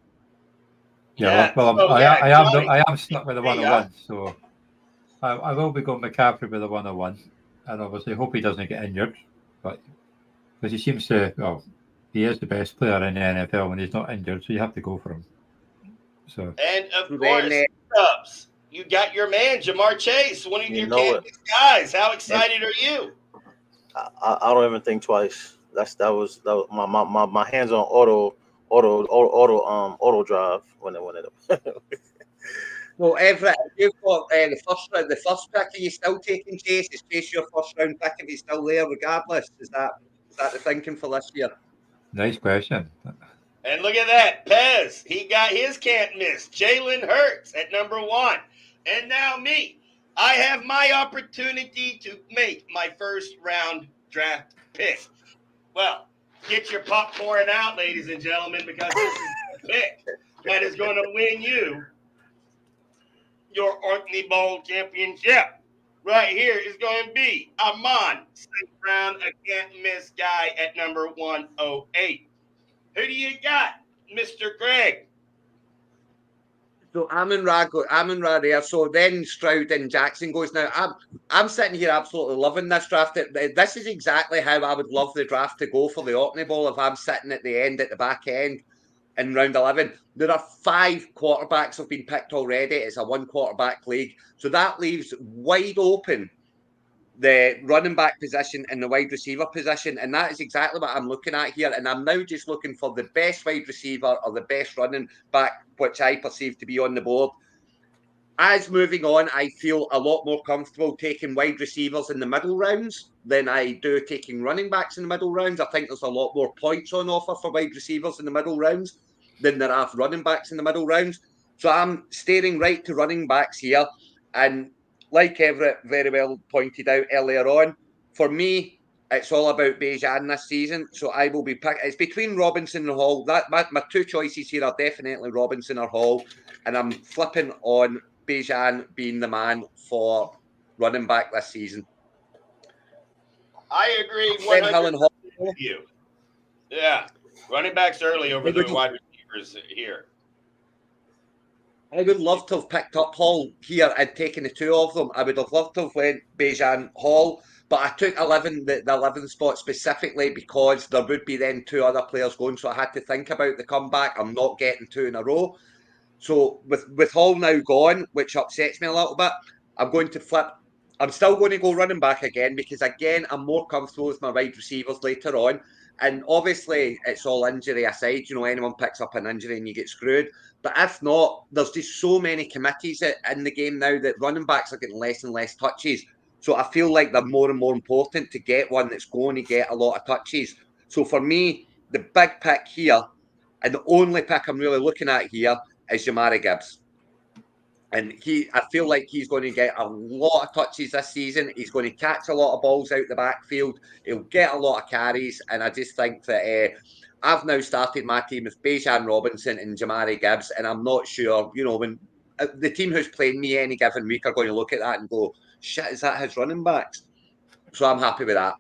[SPEAKER 5] I am stuck with the 101, so I will be going McCaffrey with the 101, and obviously hope he doesn't get injured, but because he seems to, he is the best player in the NFL when he's not injured, so you have to go for him. So
[SPEAKER 1] and of course, Dubs, you got your man Jamar Chase, one of your Kansas guys. How excited are you?
[SPEAKER 4] I don't even think twice. That was my hands on auto drive when it went up.
[SPEAKER 3] Well, Everett, you've got the first pick. Are you still taking Chase? Is Chase your first round pick if he's still there, regardless? Is that the thinking for this year?
[SPEAKER 5] Nice question.
[SPEAKER 1] And look at that, Pez. He got his can't miss. Jalen Hurts at number 1, and now me. I have my opportunity to make my first round draft pick. Well, get your popcorn out, ladies and gentlemen, because this is the pick that is going to win you your Orkney Bowl championship. Right here is going to be Amon St. Brown, a can't-miss guy at number 108. Who do you got, Mr. Greg?
[SPEAKER 3] So Amon-Ra there. So then Stroud and Jackson goes. Now I'm sitting here absolutely loving this draft. This is exactly how I would love the draft to go for the Orkney Bowl if I'm sitting at the back end in round 11. There are 5 quarterbacks have been picked already. It's a 1 quarterback league. So that leaves wide open the running back position and the wide receiver position. And that is exactly what I'm looking at here. And I'm now just looking for the best wide receiver or the best running back, which I perceive to be on the board. As moving on, I feel a lot more comfortable taking wide receivers in the middle rounds than I do taking running backs in the middle rounds. I think there's a lot more points on offer for wide receivers in the middle rounds than there are running backs in the middle rounds. So I'm staring right to running backs here. And like Everett very well pointed out earlier on, for me, it's all about Bijan this season. So I will be picking. It's between Robinson and Hall. My 2 choices here are definitely Robinson or Hall. And I'm flipping on Bijan being the man for running back this season.
[SPEAKER 1] I agree 100% with you. Yeah, running backs early over the wide receivers here.
[SPEAKER 3] I would love to have picked up Hall here and taken the 2 of them. I would have loved to have went Bijan Hall, but I took 11, the 11th spot specifically because there would be then 2 other players going, so I had to think about the comeback. I'm not getting 2 in a row. So with Hall now gone, which upsets me a little bit, I'm going to flip I'm still going to go running back again because, again, I'm more comfortable with my wide receivers later on. And obviously, it's all injury aside. Anyone picks up an injury and you get screwed. But if not, there's just so many committees in the game now that running backs are getting less and less touches. So I feel like they're more and more important to get one that's going to get a lot of touches. So for me, the big pick here, and the only pick I'm really looking at here, is Jamari Gibbs. And I feel like he's going to get a lot of touches this season. He's going to catch a lot of balls out the backfield. He'll get a lot of carries. And I just think that I've now started my team with Bijan Robinson and Jamari Gibbs. And I'm not sure, when the team who's playing me any given week are going to look at that and go, shit, is that his running backs? So I'm happy with that.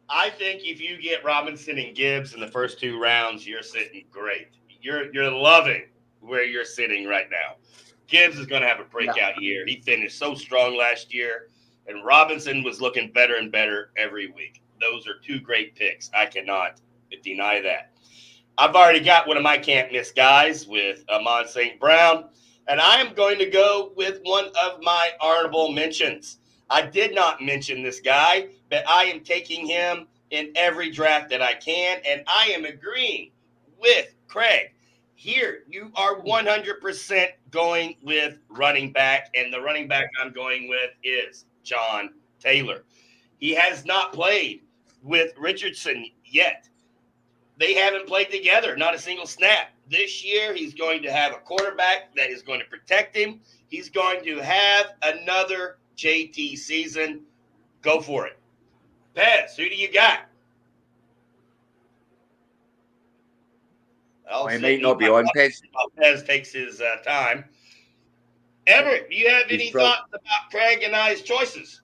[SPEAKER 1] I think if you get Robinson and Gibbs in the first 2 rounds, you're sitting great. You're loving where you're sitting right now. Gibbs is going to have a breakout year. He finished so strong last year, and Robinson was looking better and better every week. Those are 2 great picks. I cannot deny that. I've already got one of my can't-miss guys with Amon St. Brown, and I am going to go with one of my honorable mentions. I did not mention this guy, but I am taking him in every draft that I can, and I am agreeing with Craig. Here, you are 100% going with running back, and the running back I'm going with is John Taylor. He has not played with Richardson yet. They haven't played together, not a single snap. This year, he's going to have a quarterback that is going to protect him. He's going to have another JT season. Go for it. Pez, who do you got?
[SPEAKER 3] I might not be on, Pez.
[SPEAKER 1] Pez takes his time. Everett, do you have any thoughts about Craig and I's choices?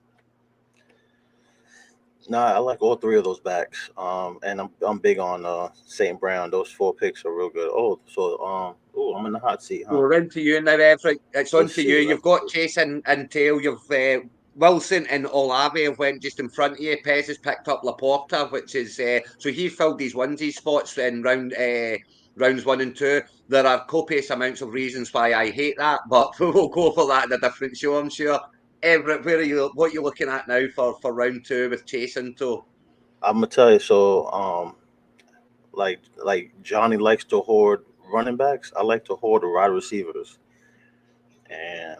[SPEAKER 4] Nah, I like all 3 of those backs. And I'm big on St. Brown. Those 4 picks are real good. I'm in the hot seat, huh?
[SPEAKER 3] We're into you now, Everett. It's on to you. You've got Chase and Tail. You've Wilson and Olave have went just in front of you. Pez has picked up Laporta, which is so he filled these onesie spots in rounds 1 and 2. There are copious amounts of reasons why I hate that, but we'll go for that in a different show, I'm sure. Everett, what are you looking at now for round 2 with Chase and Toe?
[SPEAKER 4] I'm gonna tell you. So, like Johnny likes to hoard running backs. I like to hoard the wide receivers, and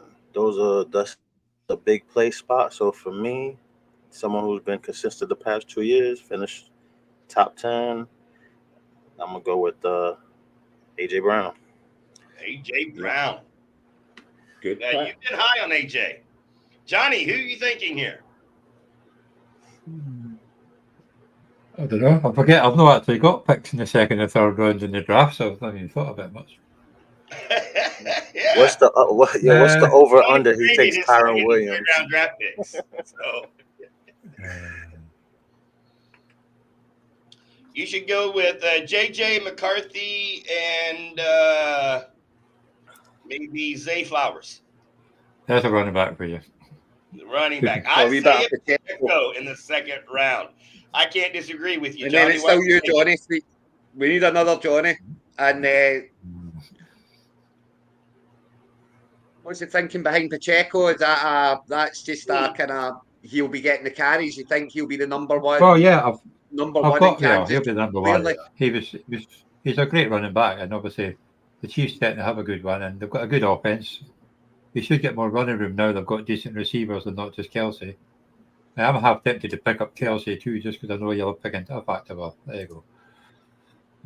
[SPEAKER 4] that's a big play spot. So for me, someone who's been consistent the past 2 years, finished top 10, I'm gonna go with AJ Brown.
[SPEAKER 1] AJ Brown.
[SPEAKER 3] Good.
[SPEAKER 1] You've been high on AJ. Johnny, who are you thinking here?
[SPEAKER 5] I don't know. I forget. I've not actually got picks in the 2nd and 3rd rounds in the draft, so I've not even thought about much.
[SPEAKER 1] Yeah.
[SPEAKER 4] What's the over under? He takes Kyron Williams.
[SPEAKER 1] Round draft picks. So you should go with JJ McCarthy and maybe Zay Flowers.
[SPEAKER 5] There's a running back for you.
[SPEAKER 1] The running back. I say Pacheco in the 2nd round. I can't disagree with you,
[SPEAKER 3] and
[SPEAKER 1] Johnny.
[SPEAKER 3] then it's still you, Johnny. We need another Johnny. And what's the thinking behind Pacheco? Is that's just a kind of he'll be getting the carries? You think he'll be the number 1?
[SPEAKER 5] Oh yeah,
[SPEAKER 3] number 1 in Kansas.
[SPEAKER 5] He'll be the number 1. He's a great running back, and obviously the Chiefs tend to have a good one, and they've got a good offense. They should get more running room now. They've got decent receivers and not just Kelsey. I'm half tempted to pick up Kelsey too, just because I know you're picking a factor. Well, there you go.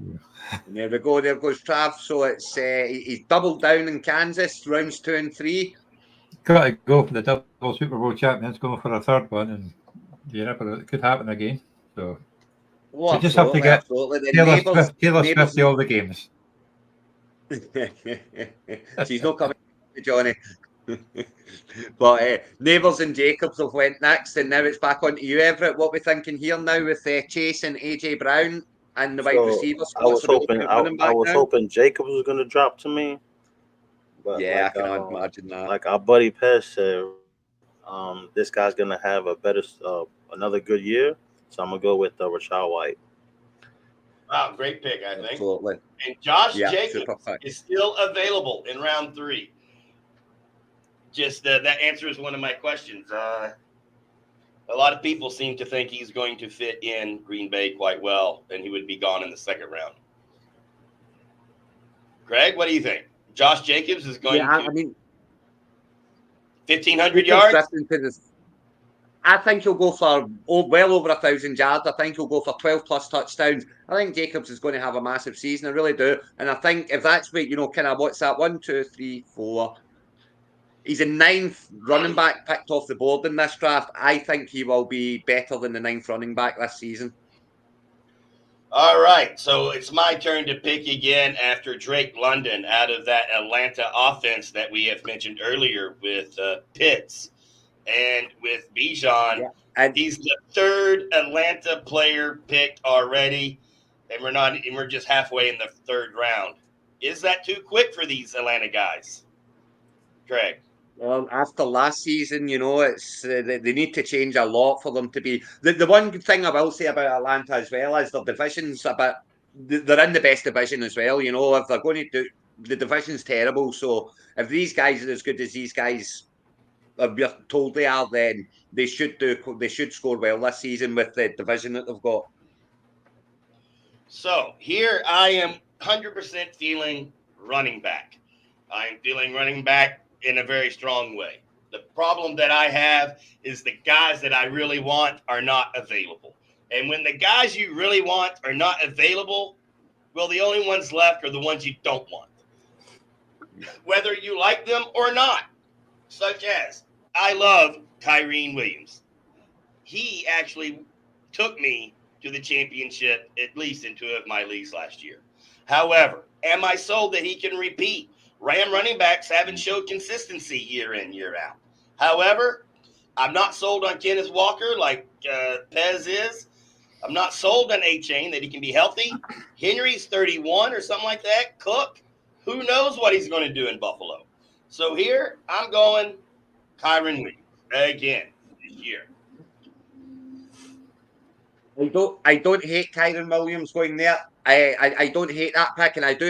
[SPEAKER 3] Yeah. There we go. There goes Trav. So it's he's doubled down in Kansas, rounds 2 and 3.
[SPEAKER 5] Got to go for the double Super Bowl champions, going for a 3rd one, and it could happen again. So you just have to get Taylor Swift to all the games.
[SPEAKER 3] She's not coming, Johnny. But Neighbours and Jacobs have went next, and now it's back on to you, Everett. What we thinking here now with Chase and AJ Brown and the wide receivers?
[SPEAKER 4] I was hoping Jacobs was going to drop to me. But
[SPEAKER 3] yeah, I can imagine that.
[SPEAKER 4] Like our buddy Pez said, this guy's going to have another good year. So I'm going to go with Rashad White.
[SPEAKER 1] Wow, great pick, I think.
[SPEAKER 3] Absolutely.
[SPEAKER 1] And Josh Jacobs is still available in round 3. just that answers one of my questions. A lot of people seem to think he's going to fit in Green Bay quite well, and he would be gone in the second round. Greg, what do you think? Josh Jacobs is going to 1,500 yards?
[SPEAKER 3] I think he'll go for well over 1,000 yards. I think he'll go for 12 plus touchdowns. I think Jacobs is going to have a massive season. I really do. And I think if that's what, kind of what's that? 1, 2, 3, 4. He's a 9th running back picked off the board in this draft. I think he will be better than the 9th running back this season.
[SPEAKER 1] All right, so it's my turn to pick again after Drake London out of that Atlanta offense that we have mentioned earlier with Pitts and with Bijan.
[SPEAKER 3] Yeah. And
[SPEAKER 1] he's the 3rd Atlanta player picked already, and we're just halfway in the 3rd round. Is that too quick for these Atlanta guys, Greg?
[SPEAKER 3] Well, after last season, it's they need to change a lot for them to be. The one thing I will say about Atlanta as well is their division's they're in the best division as well. If they're going to do, the division's terrible. So if these guys are as good as these guys we're told they are, then they should score well this season with the division that they've got.
[SPEAKER 1] So here I am 100% feeling running back. I'm feeling running back in a very strong way. The problem that I have is the guys that I really want are not available. And when the guys you really want are not available, well, the only ones left are the ones you don't want, whether you like them or not, such as I love Kyren Williams. He actually took me to the championship, at least in 2 of my leagues last year. However, am I sold that he can repeat? Ram running backs haven't showed consistency year in, year out. However, I'm not sold on Kenneth Walker like Pez is. I'm not sold on A-Chain that he can be healthy. Henry's 31 or something like that. Cook, who knows what he's going to do in Buffalo. So here, I'm going Kyren Williams again this year.
[SPEAKER 3] I don't hate Kyren Williams going there. I don't hate that pick, and I do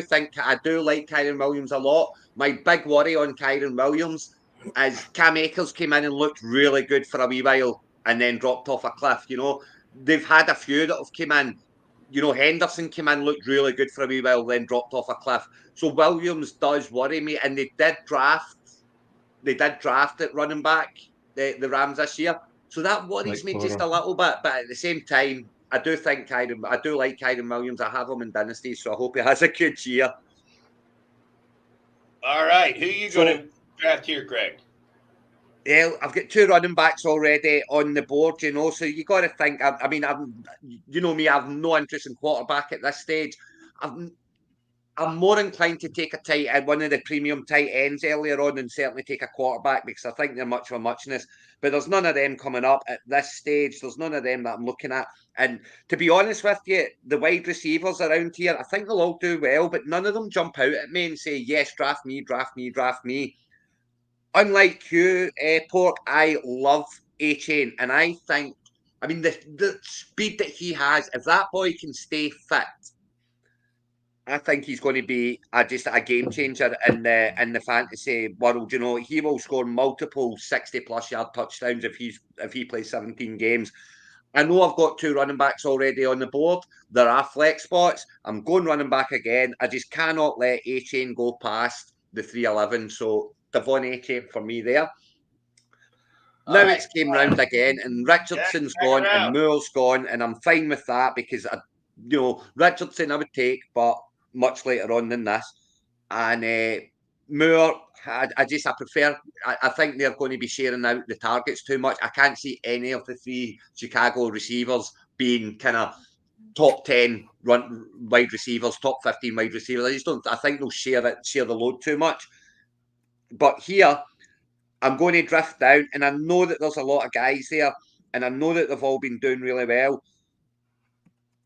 [SPEAKER 3] like Kyren Williams a lot. My big worry on Kyren Williams is Cam Akers came in and looked really good for a wee while and then dropped off a cliff. They've had a few that have come in. Henderson came in, looked really good for a wee while, then dropped off a cliff. So Williams does worry me, and they did draft at running back the Rams this year. So that worries me just a little bit, but at the same time, I do like Kyren Williams. I have him in Dynasty, so I hope he has a good year.
[SPEAKER 1] All right, who are you going to draft here, Greg?
[SPEAKER 3] Yeah, I've got 2 running backs already on the board, so you got to think. I mean, me, I have no interest in quarterback at this stage. I'm more inclined to take one of the premium tight ends earlier on and certainly take a quarterback because I think they're much of a muchness. But there's none of them coming up at this stage. There's none of them that I'm looking at. And to be honest with you, the wide receivers around here, I think they'll all do well, but none of them jump out at me and say, yes, draft me, draft me, draft me. Unlike you, Pork, I love A-Chain. And I think, the speed that he has, if that boy can stay fit, I think he's going to be just a game changer in the fantasy world. He will score multiple 60-plus yard touchdowns if he plays 17 games. I know I've got 2 running backs already on the board. There are flex spots. I'm going running back again. I just cannot let A-Chain go past the 311. So Devon A-Chain for me there. Now it's came round again, and Richardson's gone, and Moore's gone, and I'm fine with that because Richardson I would take, but much later on than this. And Moore, I prefer. I think they're going to be sharing out the targets too much. I can't see any of the 3 Chicago receivers being kind of top 10 wide receivers, top 15 wide receivers. I just don't. I think they'll share the load too much. But here, I'm going to drift down, and I know that there's a lot of guys there, and I know that they've all been doing really well.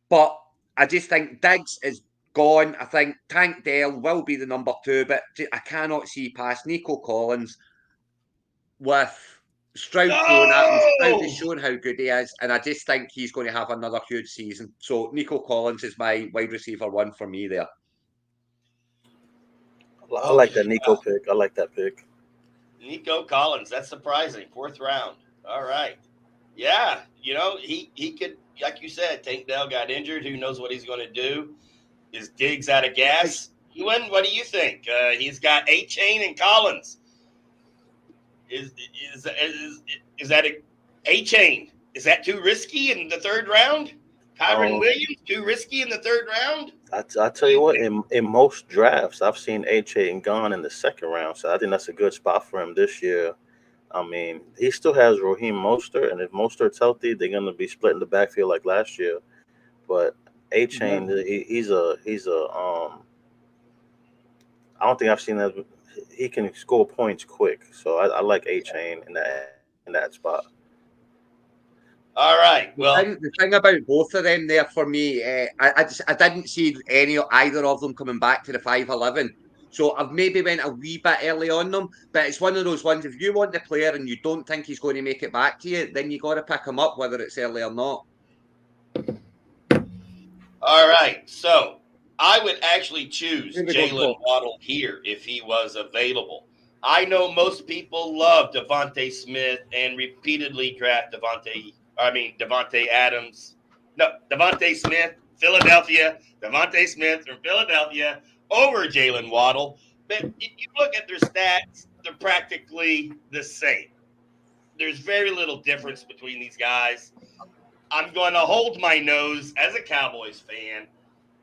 [SPEAKER 3] But I just think Diggs is gone. I think Tank Dell will be the number 2, but I cannot see past Nico Collins with Stroud throwing at him. Stroud is showing how good he is, and I just think he's going to have another huge season. So Nico Collins is my wide receiver 1 for me there.
[SPEAKER 4] I like that Nico pick. I like that pick.
[SPEAKER 1] Nico Collins. That's surprising. 4th round. All right. Yeah, he could, like you said, Tank Dell got injured. Who knows what he's going to do? Is Diggs out of gas? Ewan, what do you think? He's got A-Chain and Collins. Is that A-Chain? Is that too risky in the 3rd round? Kyron Williams, too risky in the 3rd round?
[SPEAKER 4] I tell you what, in most drafts, I've seen A-Chain gone in the 2nd round, so I think that's a good spot for him this year. I mean, he still has Raheem Mostert, and if Mostert's healthy, they're going to be splitting the backfield like last year. But A-Chain, he's a I don't think I've seen that. He can score points quick, so I like A-Chain in that spot.
[SPEAKER 1] All right. Well,
[SPEAKER 3] the thing about both of them there for me, I didn't see either of them coming back to the 5'11". So I've maybe went a wee bit early on them, but it's one of those ones. If you want the player and you don't think he's going to make it back to you, then you got to pick him up, whether it's early or not.
[SPEAKER 1] All right. So I would actually choose Jalen Waddle here if he was available. I know most people love Devontae Smith and repeatedly draft Devontae Adams. No, Devontae Smith, Philadelphia. Devontae Smith from Philadelphia over Jalen Waddle. But if you look at their stats, they're practically the same. There's very little difference between these guys. I'm going to hold my nose as a Cowboys fan,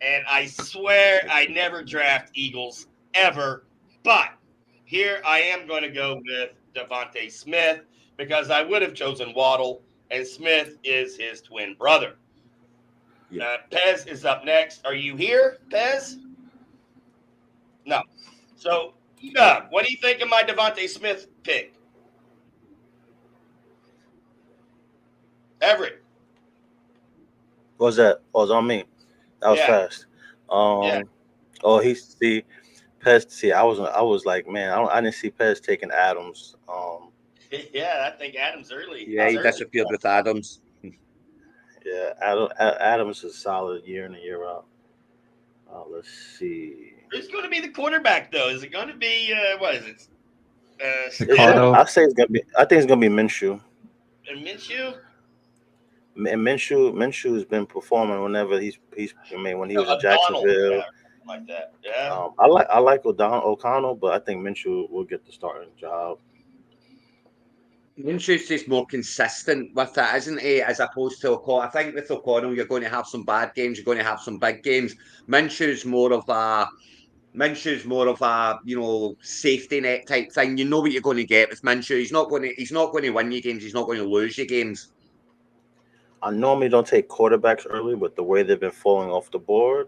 [SPEAKER 1] and I swear I never draft Eagles ever. But here I am going to go with Devontae Smith because I would have chosen Waddle, and Smith is his twin brother. Yeah. Pez is up next. Are you here, Pez? No. So, what do you think of my Devontae Smith pick? Everett.
[SPEAKER 4] What was that? Oh, it was on me. That was fast.
[SPEAKER 1] Yeah.
[SPEAKER 4] Oh, Pez. See, I was like, man, I didn't see Pez taking Adams.
[SPEAKER 1] Yeah, I think Adams early.
[SPEAKER 3] Yeah, he disappeared with Adams.
[SPEAKER 4] Yeah, Adams is solid year in and year out. Let's see.
[SPEAKER 1] Who's going to be the quarterback though? Is it going to be what is it?
[SPEAKER 4] I think it's gonna be Minshew.
[SPEAKER 1] And Minshew.
[SPEAKER 4] And Minshew has been performing whenever when he was in Jacksonville.
[SPEAKER 1] Like that, yeah.
[SPEAKER 4] I like O'Connell, but I think Minshew will get the starting job.
[SPEAKER 3] Minshew's just more consistent with it, isn't he? As opposed to O'Connell. I think with O'Connell, you're going to have some bad games. You're going to have some big games. Minshew's more of a safety net type thing. You know what you're going to get with Minshew. He's not going to win you games. He's not going to lose you games.
[SPEAKER 4] I normally don't take quarterbacks early, but the way they've been falling off the board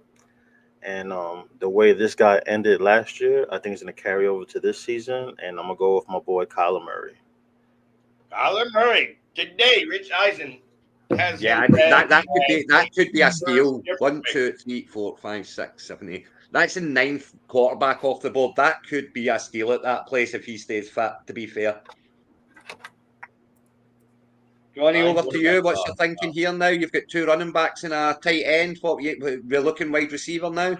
[SPEAKER 4] and the way this guy ended last year, I think it's going to carry over to this season, and I'm going to go with my boy Kyler Murray.
[SPEAKER 1] Kyler Murray. Today, Rich Eisen has
[SPEAKER 3] that could be a steal. 1, 2, 3, 4, 5, 6, 7, 8. That's the 9th quarterback off the board. That could be a steal at that place if he stays fit, to be fair. Johnny, over to you. What's your thinking here now? You've got 2 running backs and a tight end. We're looking wide receiver now.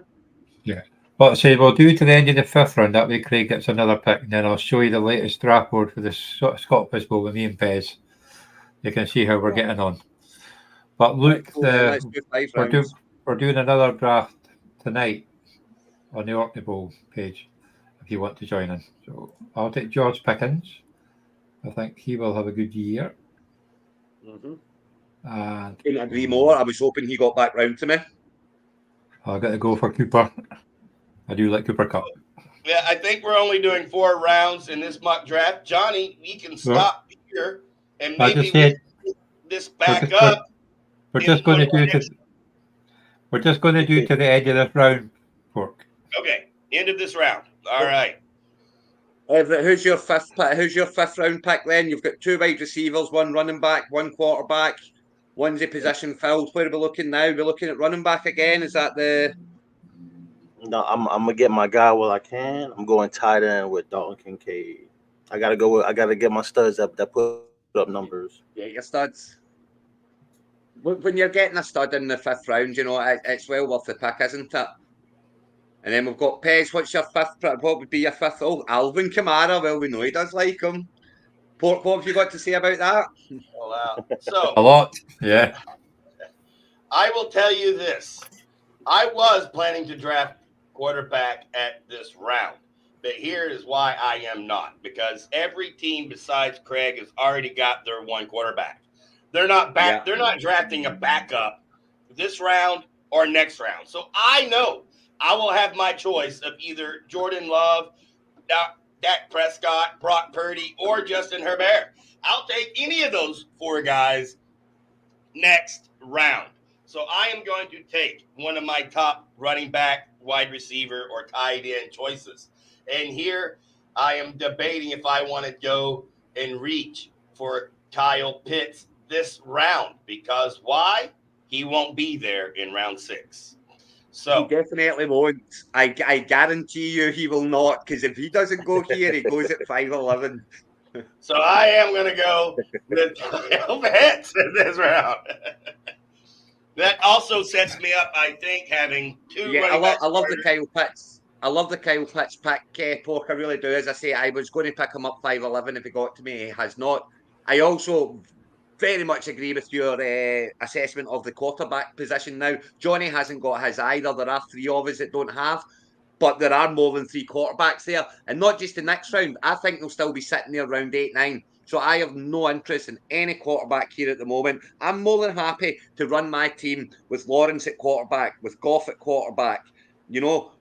[SPEAKER 5] Yeah. Well, we'll do to the end of the 5th round. That way Craig gets another pick, and then I'll show you the latest draft board for the Scottish Bowl with me and Pez. You can see how we're getting on. But look, we're doing another draft tonight on the Orkney Bowl page if you want to join in. So I'll take George Pickens. I think he will have a good year. And
[SPEAKER 3] couldn't agree more. I was hoping he got back round to me.
[SPEAKER 5] I got to go for Cooper. I do like Cooper Cup.
[SPEAKER 1] Yeah, I think we're only doing 4 rounds in this mock draft. Johnny, we can stop here and maybe this back up.
[SPEAKER 5] We're just going to do to the end of this round, Pork.
[SPEAKER 1] Okay, end of this round. All right.
[SPEAKER 3] Who's your 5th pick? Who's your 5th round pick then? You've got 2 wide receivers, 1 running back, 1 quarterback. One's a position filled. Where are we looking now? We're looking at running back again. Is that the...
[SPEAKER 4] No, I'm gonna get my guy while I can. I'm going tight end with Dalton Kincaid. I gotta get my studs that put up numbers.
[SPEAKER 3] Yeah, your studs. When you're getting a stud in the 5th round, it's well worth the pick, isn't it? And then we've got Pez. What's your fifth? What would be your fifth? Oh, Alvin Kamara. Well, we know he does like him. Pork, what have you got to say about that?
[SPEAKER 1] Oh, wow.
[SPEAKER 5] A
[SPEAKER 1] So
[SPEAKER 5] lot. Yeah.
[SPEAKER 1] I will tell you this. I was planning to draft quarterback at this round, but here is why I am not. Because every team besides Craig has already got their one quarterback. They're not back.
[SPEAKER 3] Yeah.
[SPEAKER 1] They're not drafting a backup this round or next round. So I know I will have my choice of either Jordan Love, Dak Prescott, Brock Purdy, or Justin Herbert. I'll take any of those four guys next round. So I am going to take one of my top running back, wide receiver, or tight end choices. And here I am debating if I want to go and reach for Kyle Pitts this round. Because why? He won't be there in round 6.
[SPEAKER 3] He
[SPEAKER 1] So
[SPEAKER 3] definitely won't. I guarantee you he will not, because if he doesn't go here, he goes at 5'11".
[SPEAKER 1] So I am going to go with Kyle Pitts in this round. That also sets me up, I think, having two
[SPEAKER 3] Yeah,
[SPEAKER 1] running backs.
[SPEAKER 3] I love the Kyle Pitts. I love the Kyle Pitts pick, Pork. I really do. As I say, I was going to pick him up 5'11" if he got to me. He has not. I also very much agree with your assessment of the quarterback position now. Johnny hasn't got his either. There are 3 of us that don't have. But there are more than 3 quarterbacks there. And not just the next round. I think they'll still be sitting there around 8, 9. So I have no interest in any quarterback here at the moment. I'm more than happy to run my team with Lawrence at quarterback, with Goff at quarterback. You know,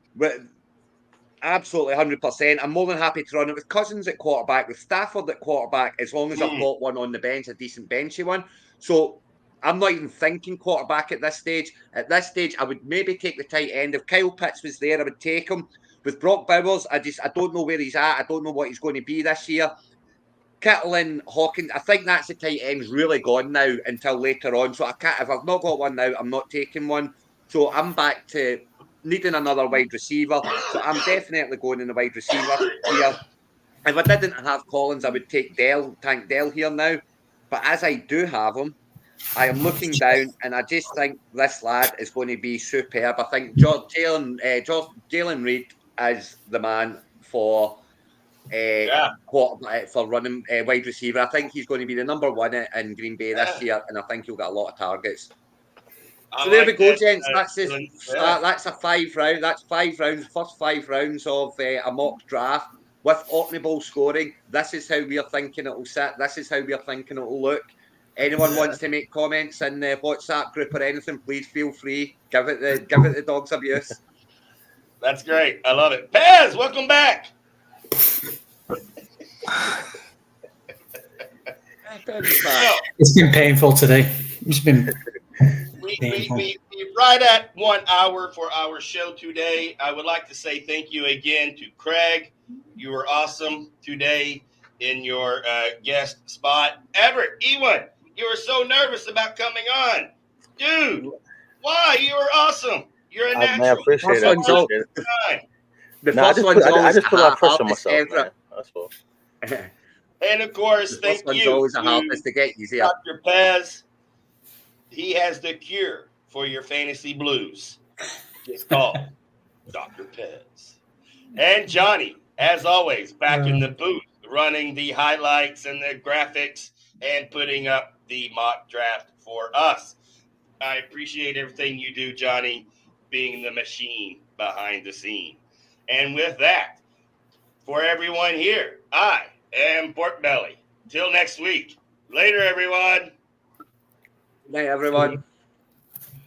[SPEAKER 3] absolutely 100%. I'm more than happy to run it with Cousins at quarterback, with Stafford at quarterback, as long as I've got one on the bench, a decent benchy one. So I'm not even thinking quarterback at this stage. At this stage, I would maybe take the tight end. If Kyle Pitts was there, I would take him. With Brock Bowers, I don't know where he's at. I don't know what he's going to be this year. Kittle and Hawkins, I think that's the tight end's really gone now until later on. So if I've not got one now, I'm not taking one. So I'm back to needing another wide receiver. So I'm definitely going in the wide receiver here. If I didn't have Collins, I would take Tank Dell here now. But as I do have him, I am looking down, and I just think this lad is going to be superb. I think Jalen Reed is the man for for running wide receiver. I think he's going to be the number 1 in Green Bay this year, and I think he'll get a lot of targets. So there we go, gents. That's a 5 round. That's 5 rounds. First 5 rounds of a mock draft with Orkney Bowl scoring. This is how we are thinking it will sit. This is how we are thinking it will look. Anyone wants to make comments in the WhatsApp group or anything, please feel free. Give it the dog's abuse.
[SPEAKER 1] That's great. I love it. Pez, welcome back.
[SPEAKER 2] It's been painful today. It's been painful.
[SPEAKER 1] We're right at 1 hour for our show today. I would like to say thank you again to Craig. You were awesome today in your guest spot. Everett, Ewan, you were so nervous about coming on. Dude, why? You were awesome. You're a natural.
[SPEAKER 4] I appreciate it.
[SPEAKER 3] The first one's
[SPEAKER 4] I just put a lot of pressure on
[SPEAKER 3] hardest
[SPEAKER 4] myself,
[SPEAKER 3] ever.
[SPEAKER 4] man. That's all.
[SPEAKER 1] And of course,
[SPEAKER 3] The
[SPEAKER 1] thank
[SPEAKER 3] first one's
[SPEAKER 1] you
[SPEAKER 3] always the
[SPEAKER 1] to
[SPEAKER 3] hardest to get easier.
[SPEAKER 1] Dr. Pez. He has the cure for your fantasy blues. It's called Dr. Pez. And Johnny, as always, back in the booth, running the highlights and the graphics and putting up the mock draft for us. I appreciate everything you do, Johnny, being the machine behind the scene. And with that, for everyone here, I am Pork Belly. Till next week. Later, everyone.
[SPEAKER 3] Good night, everyone.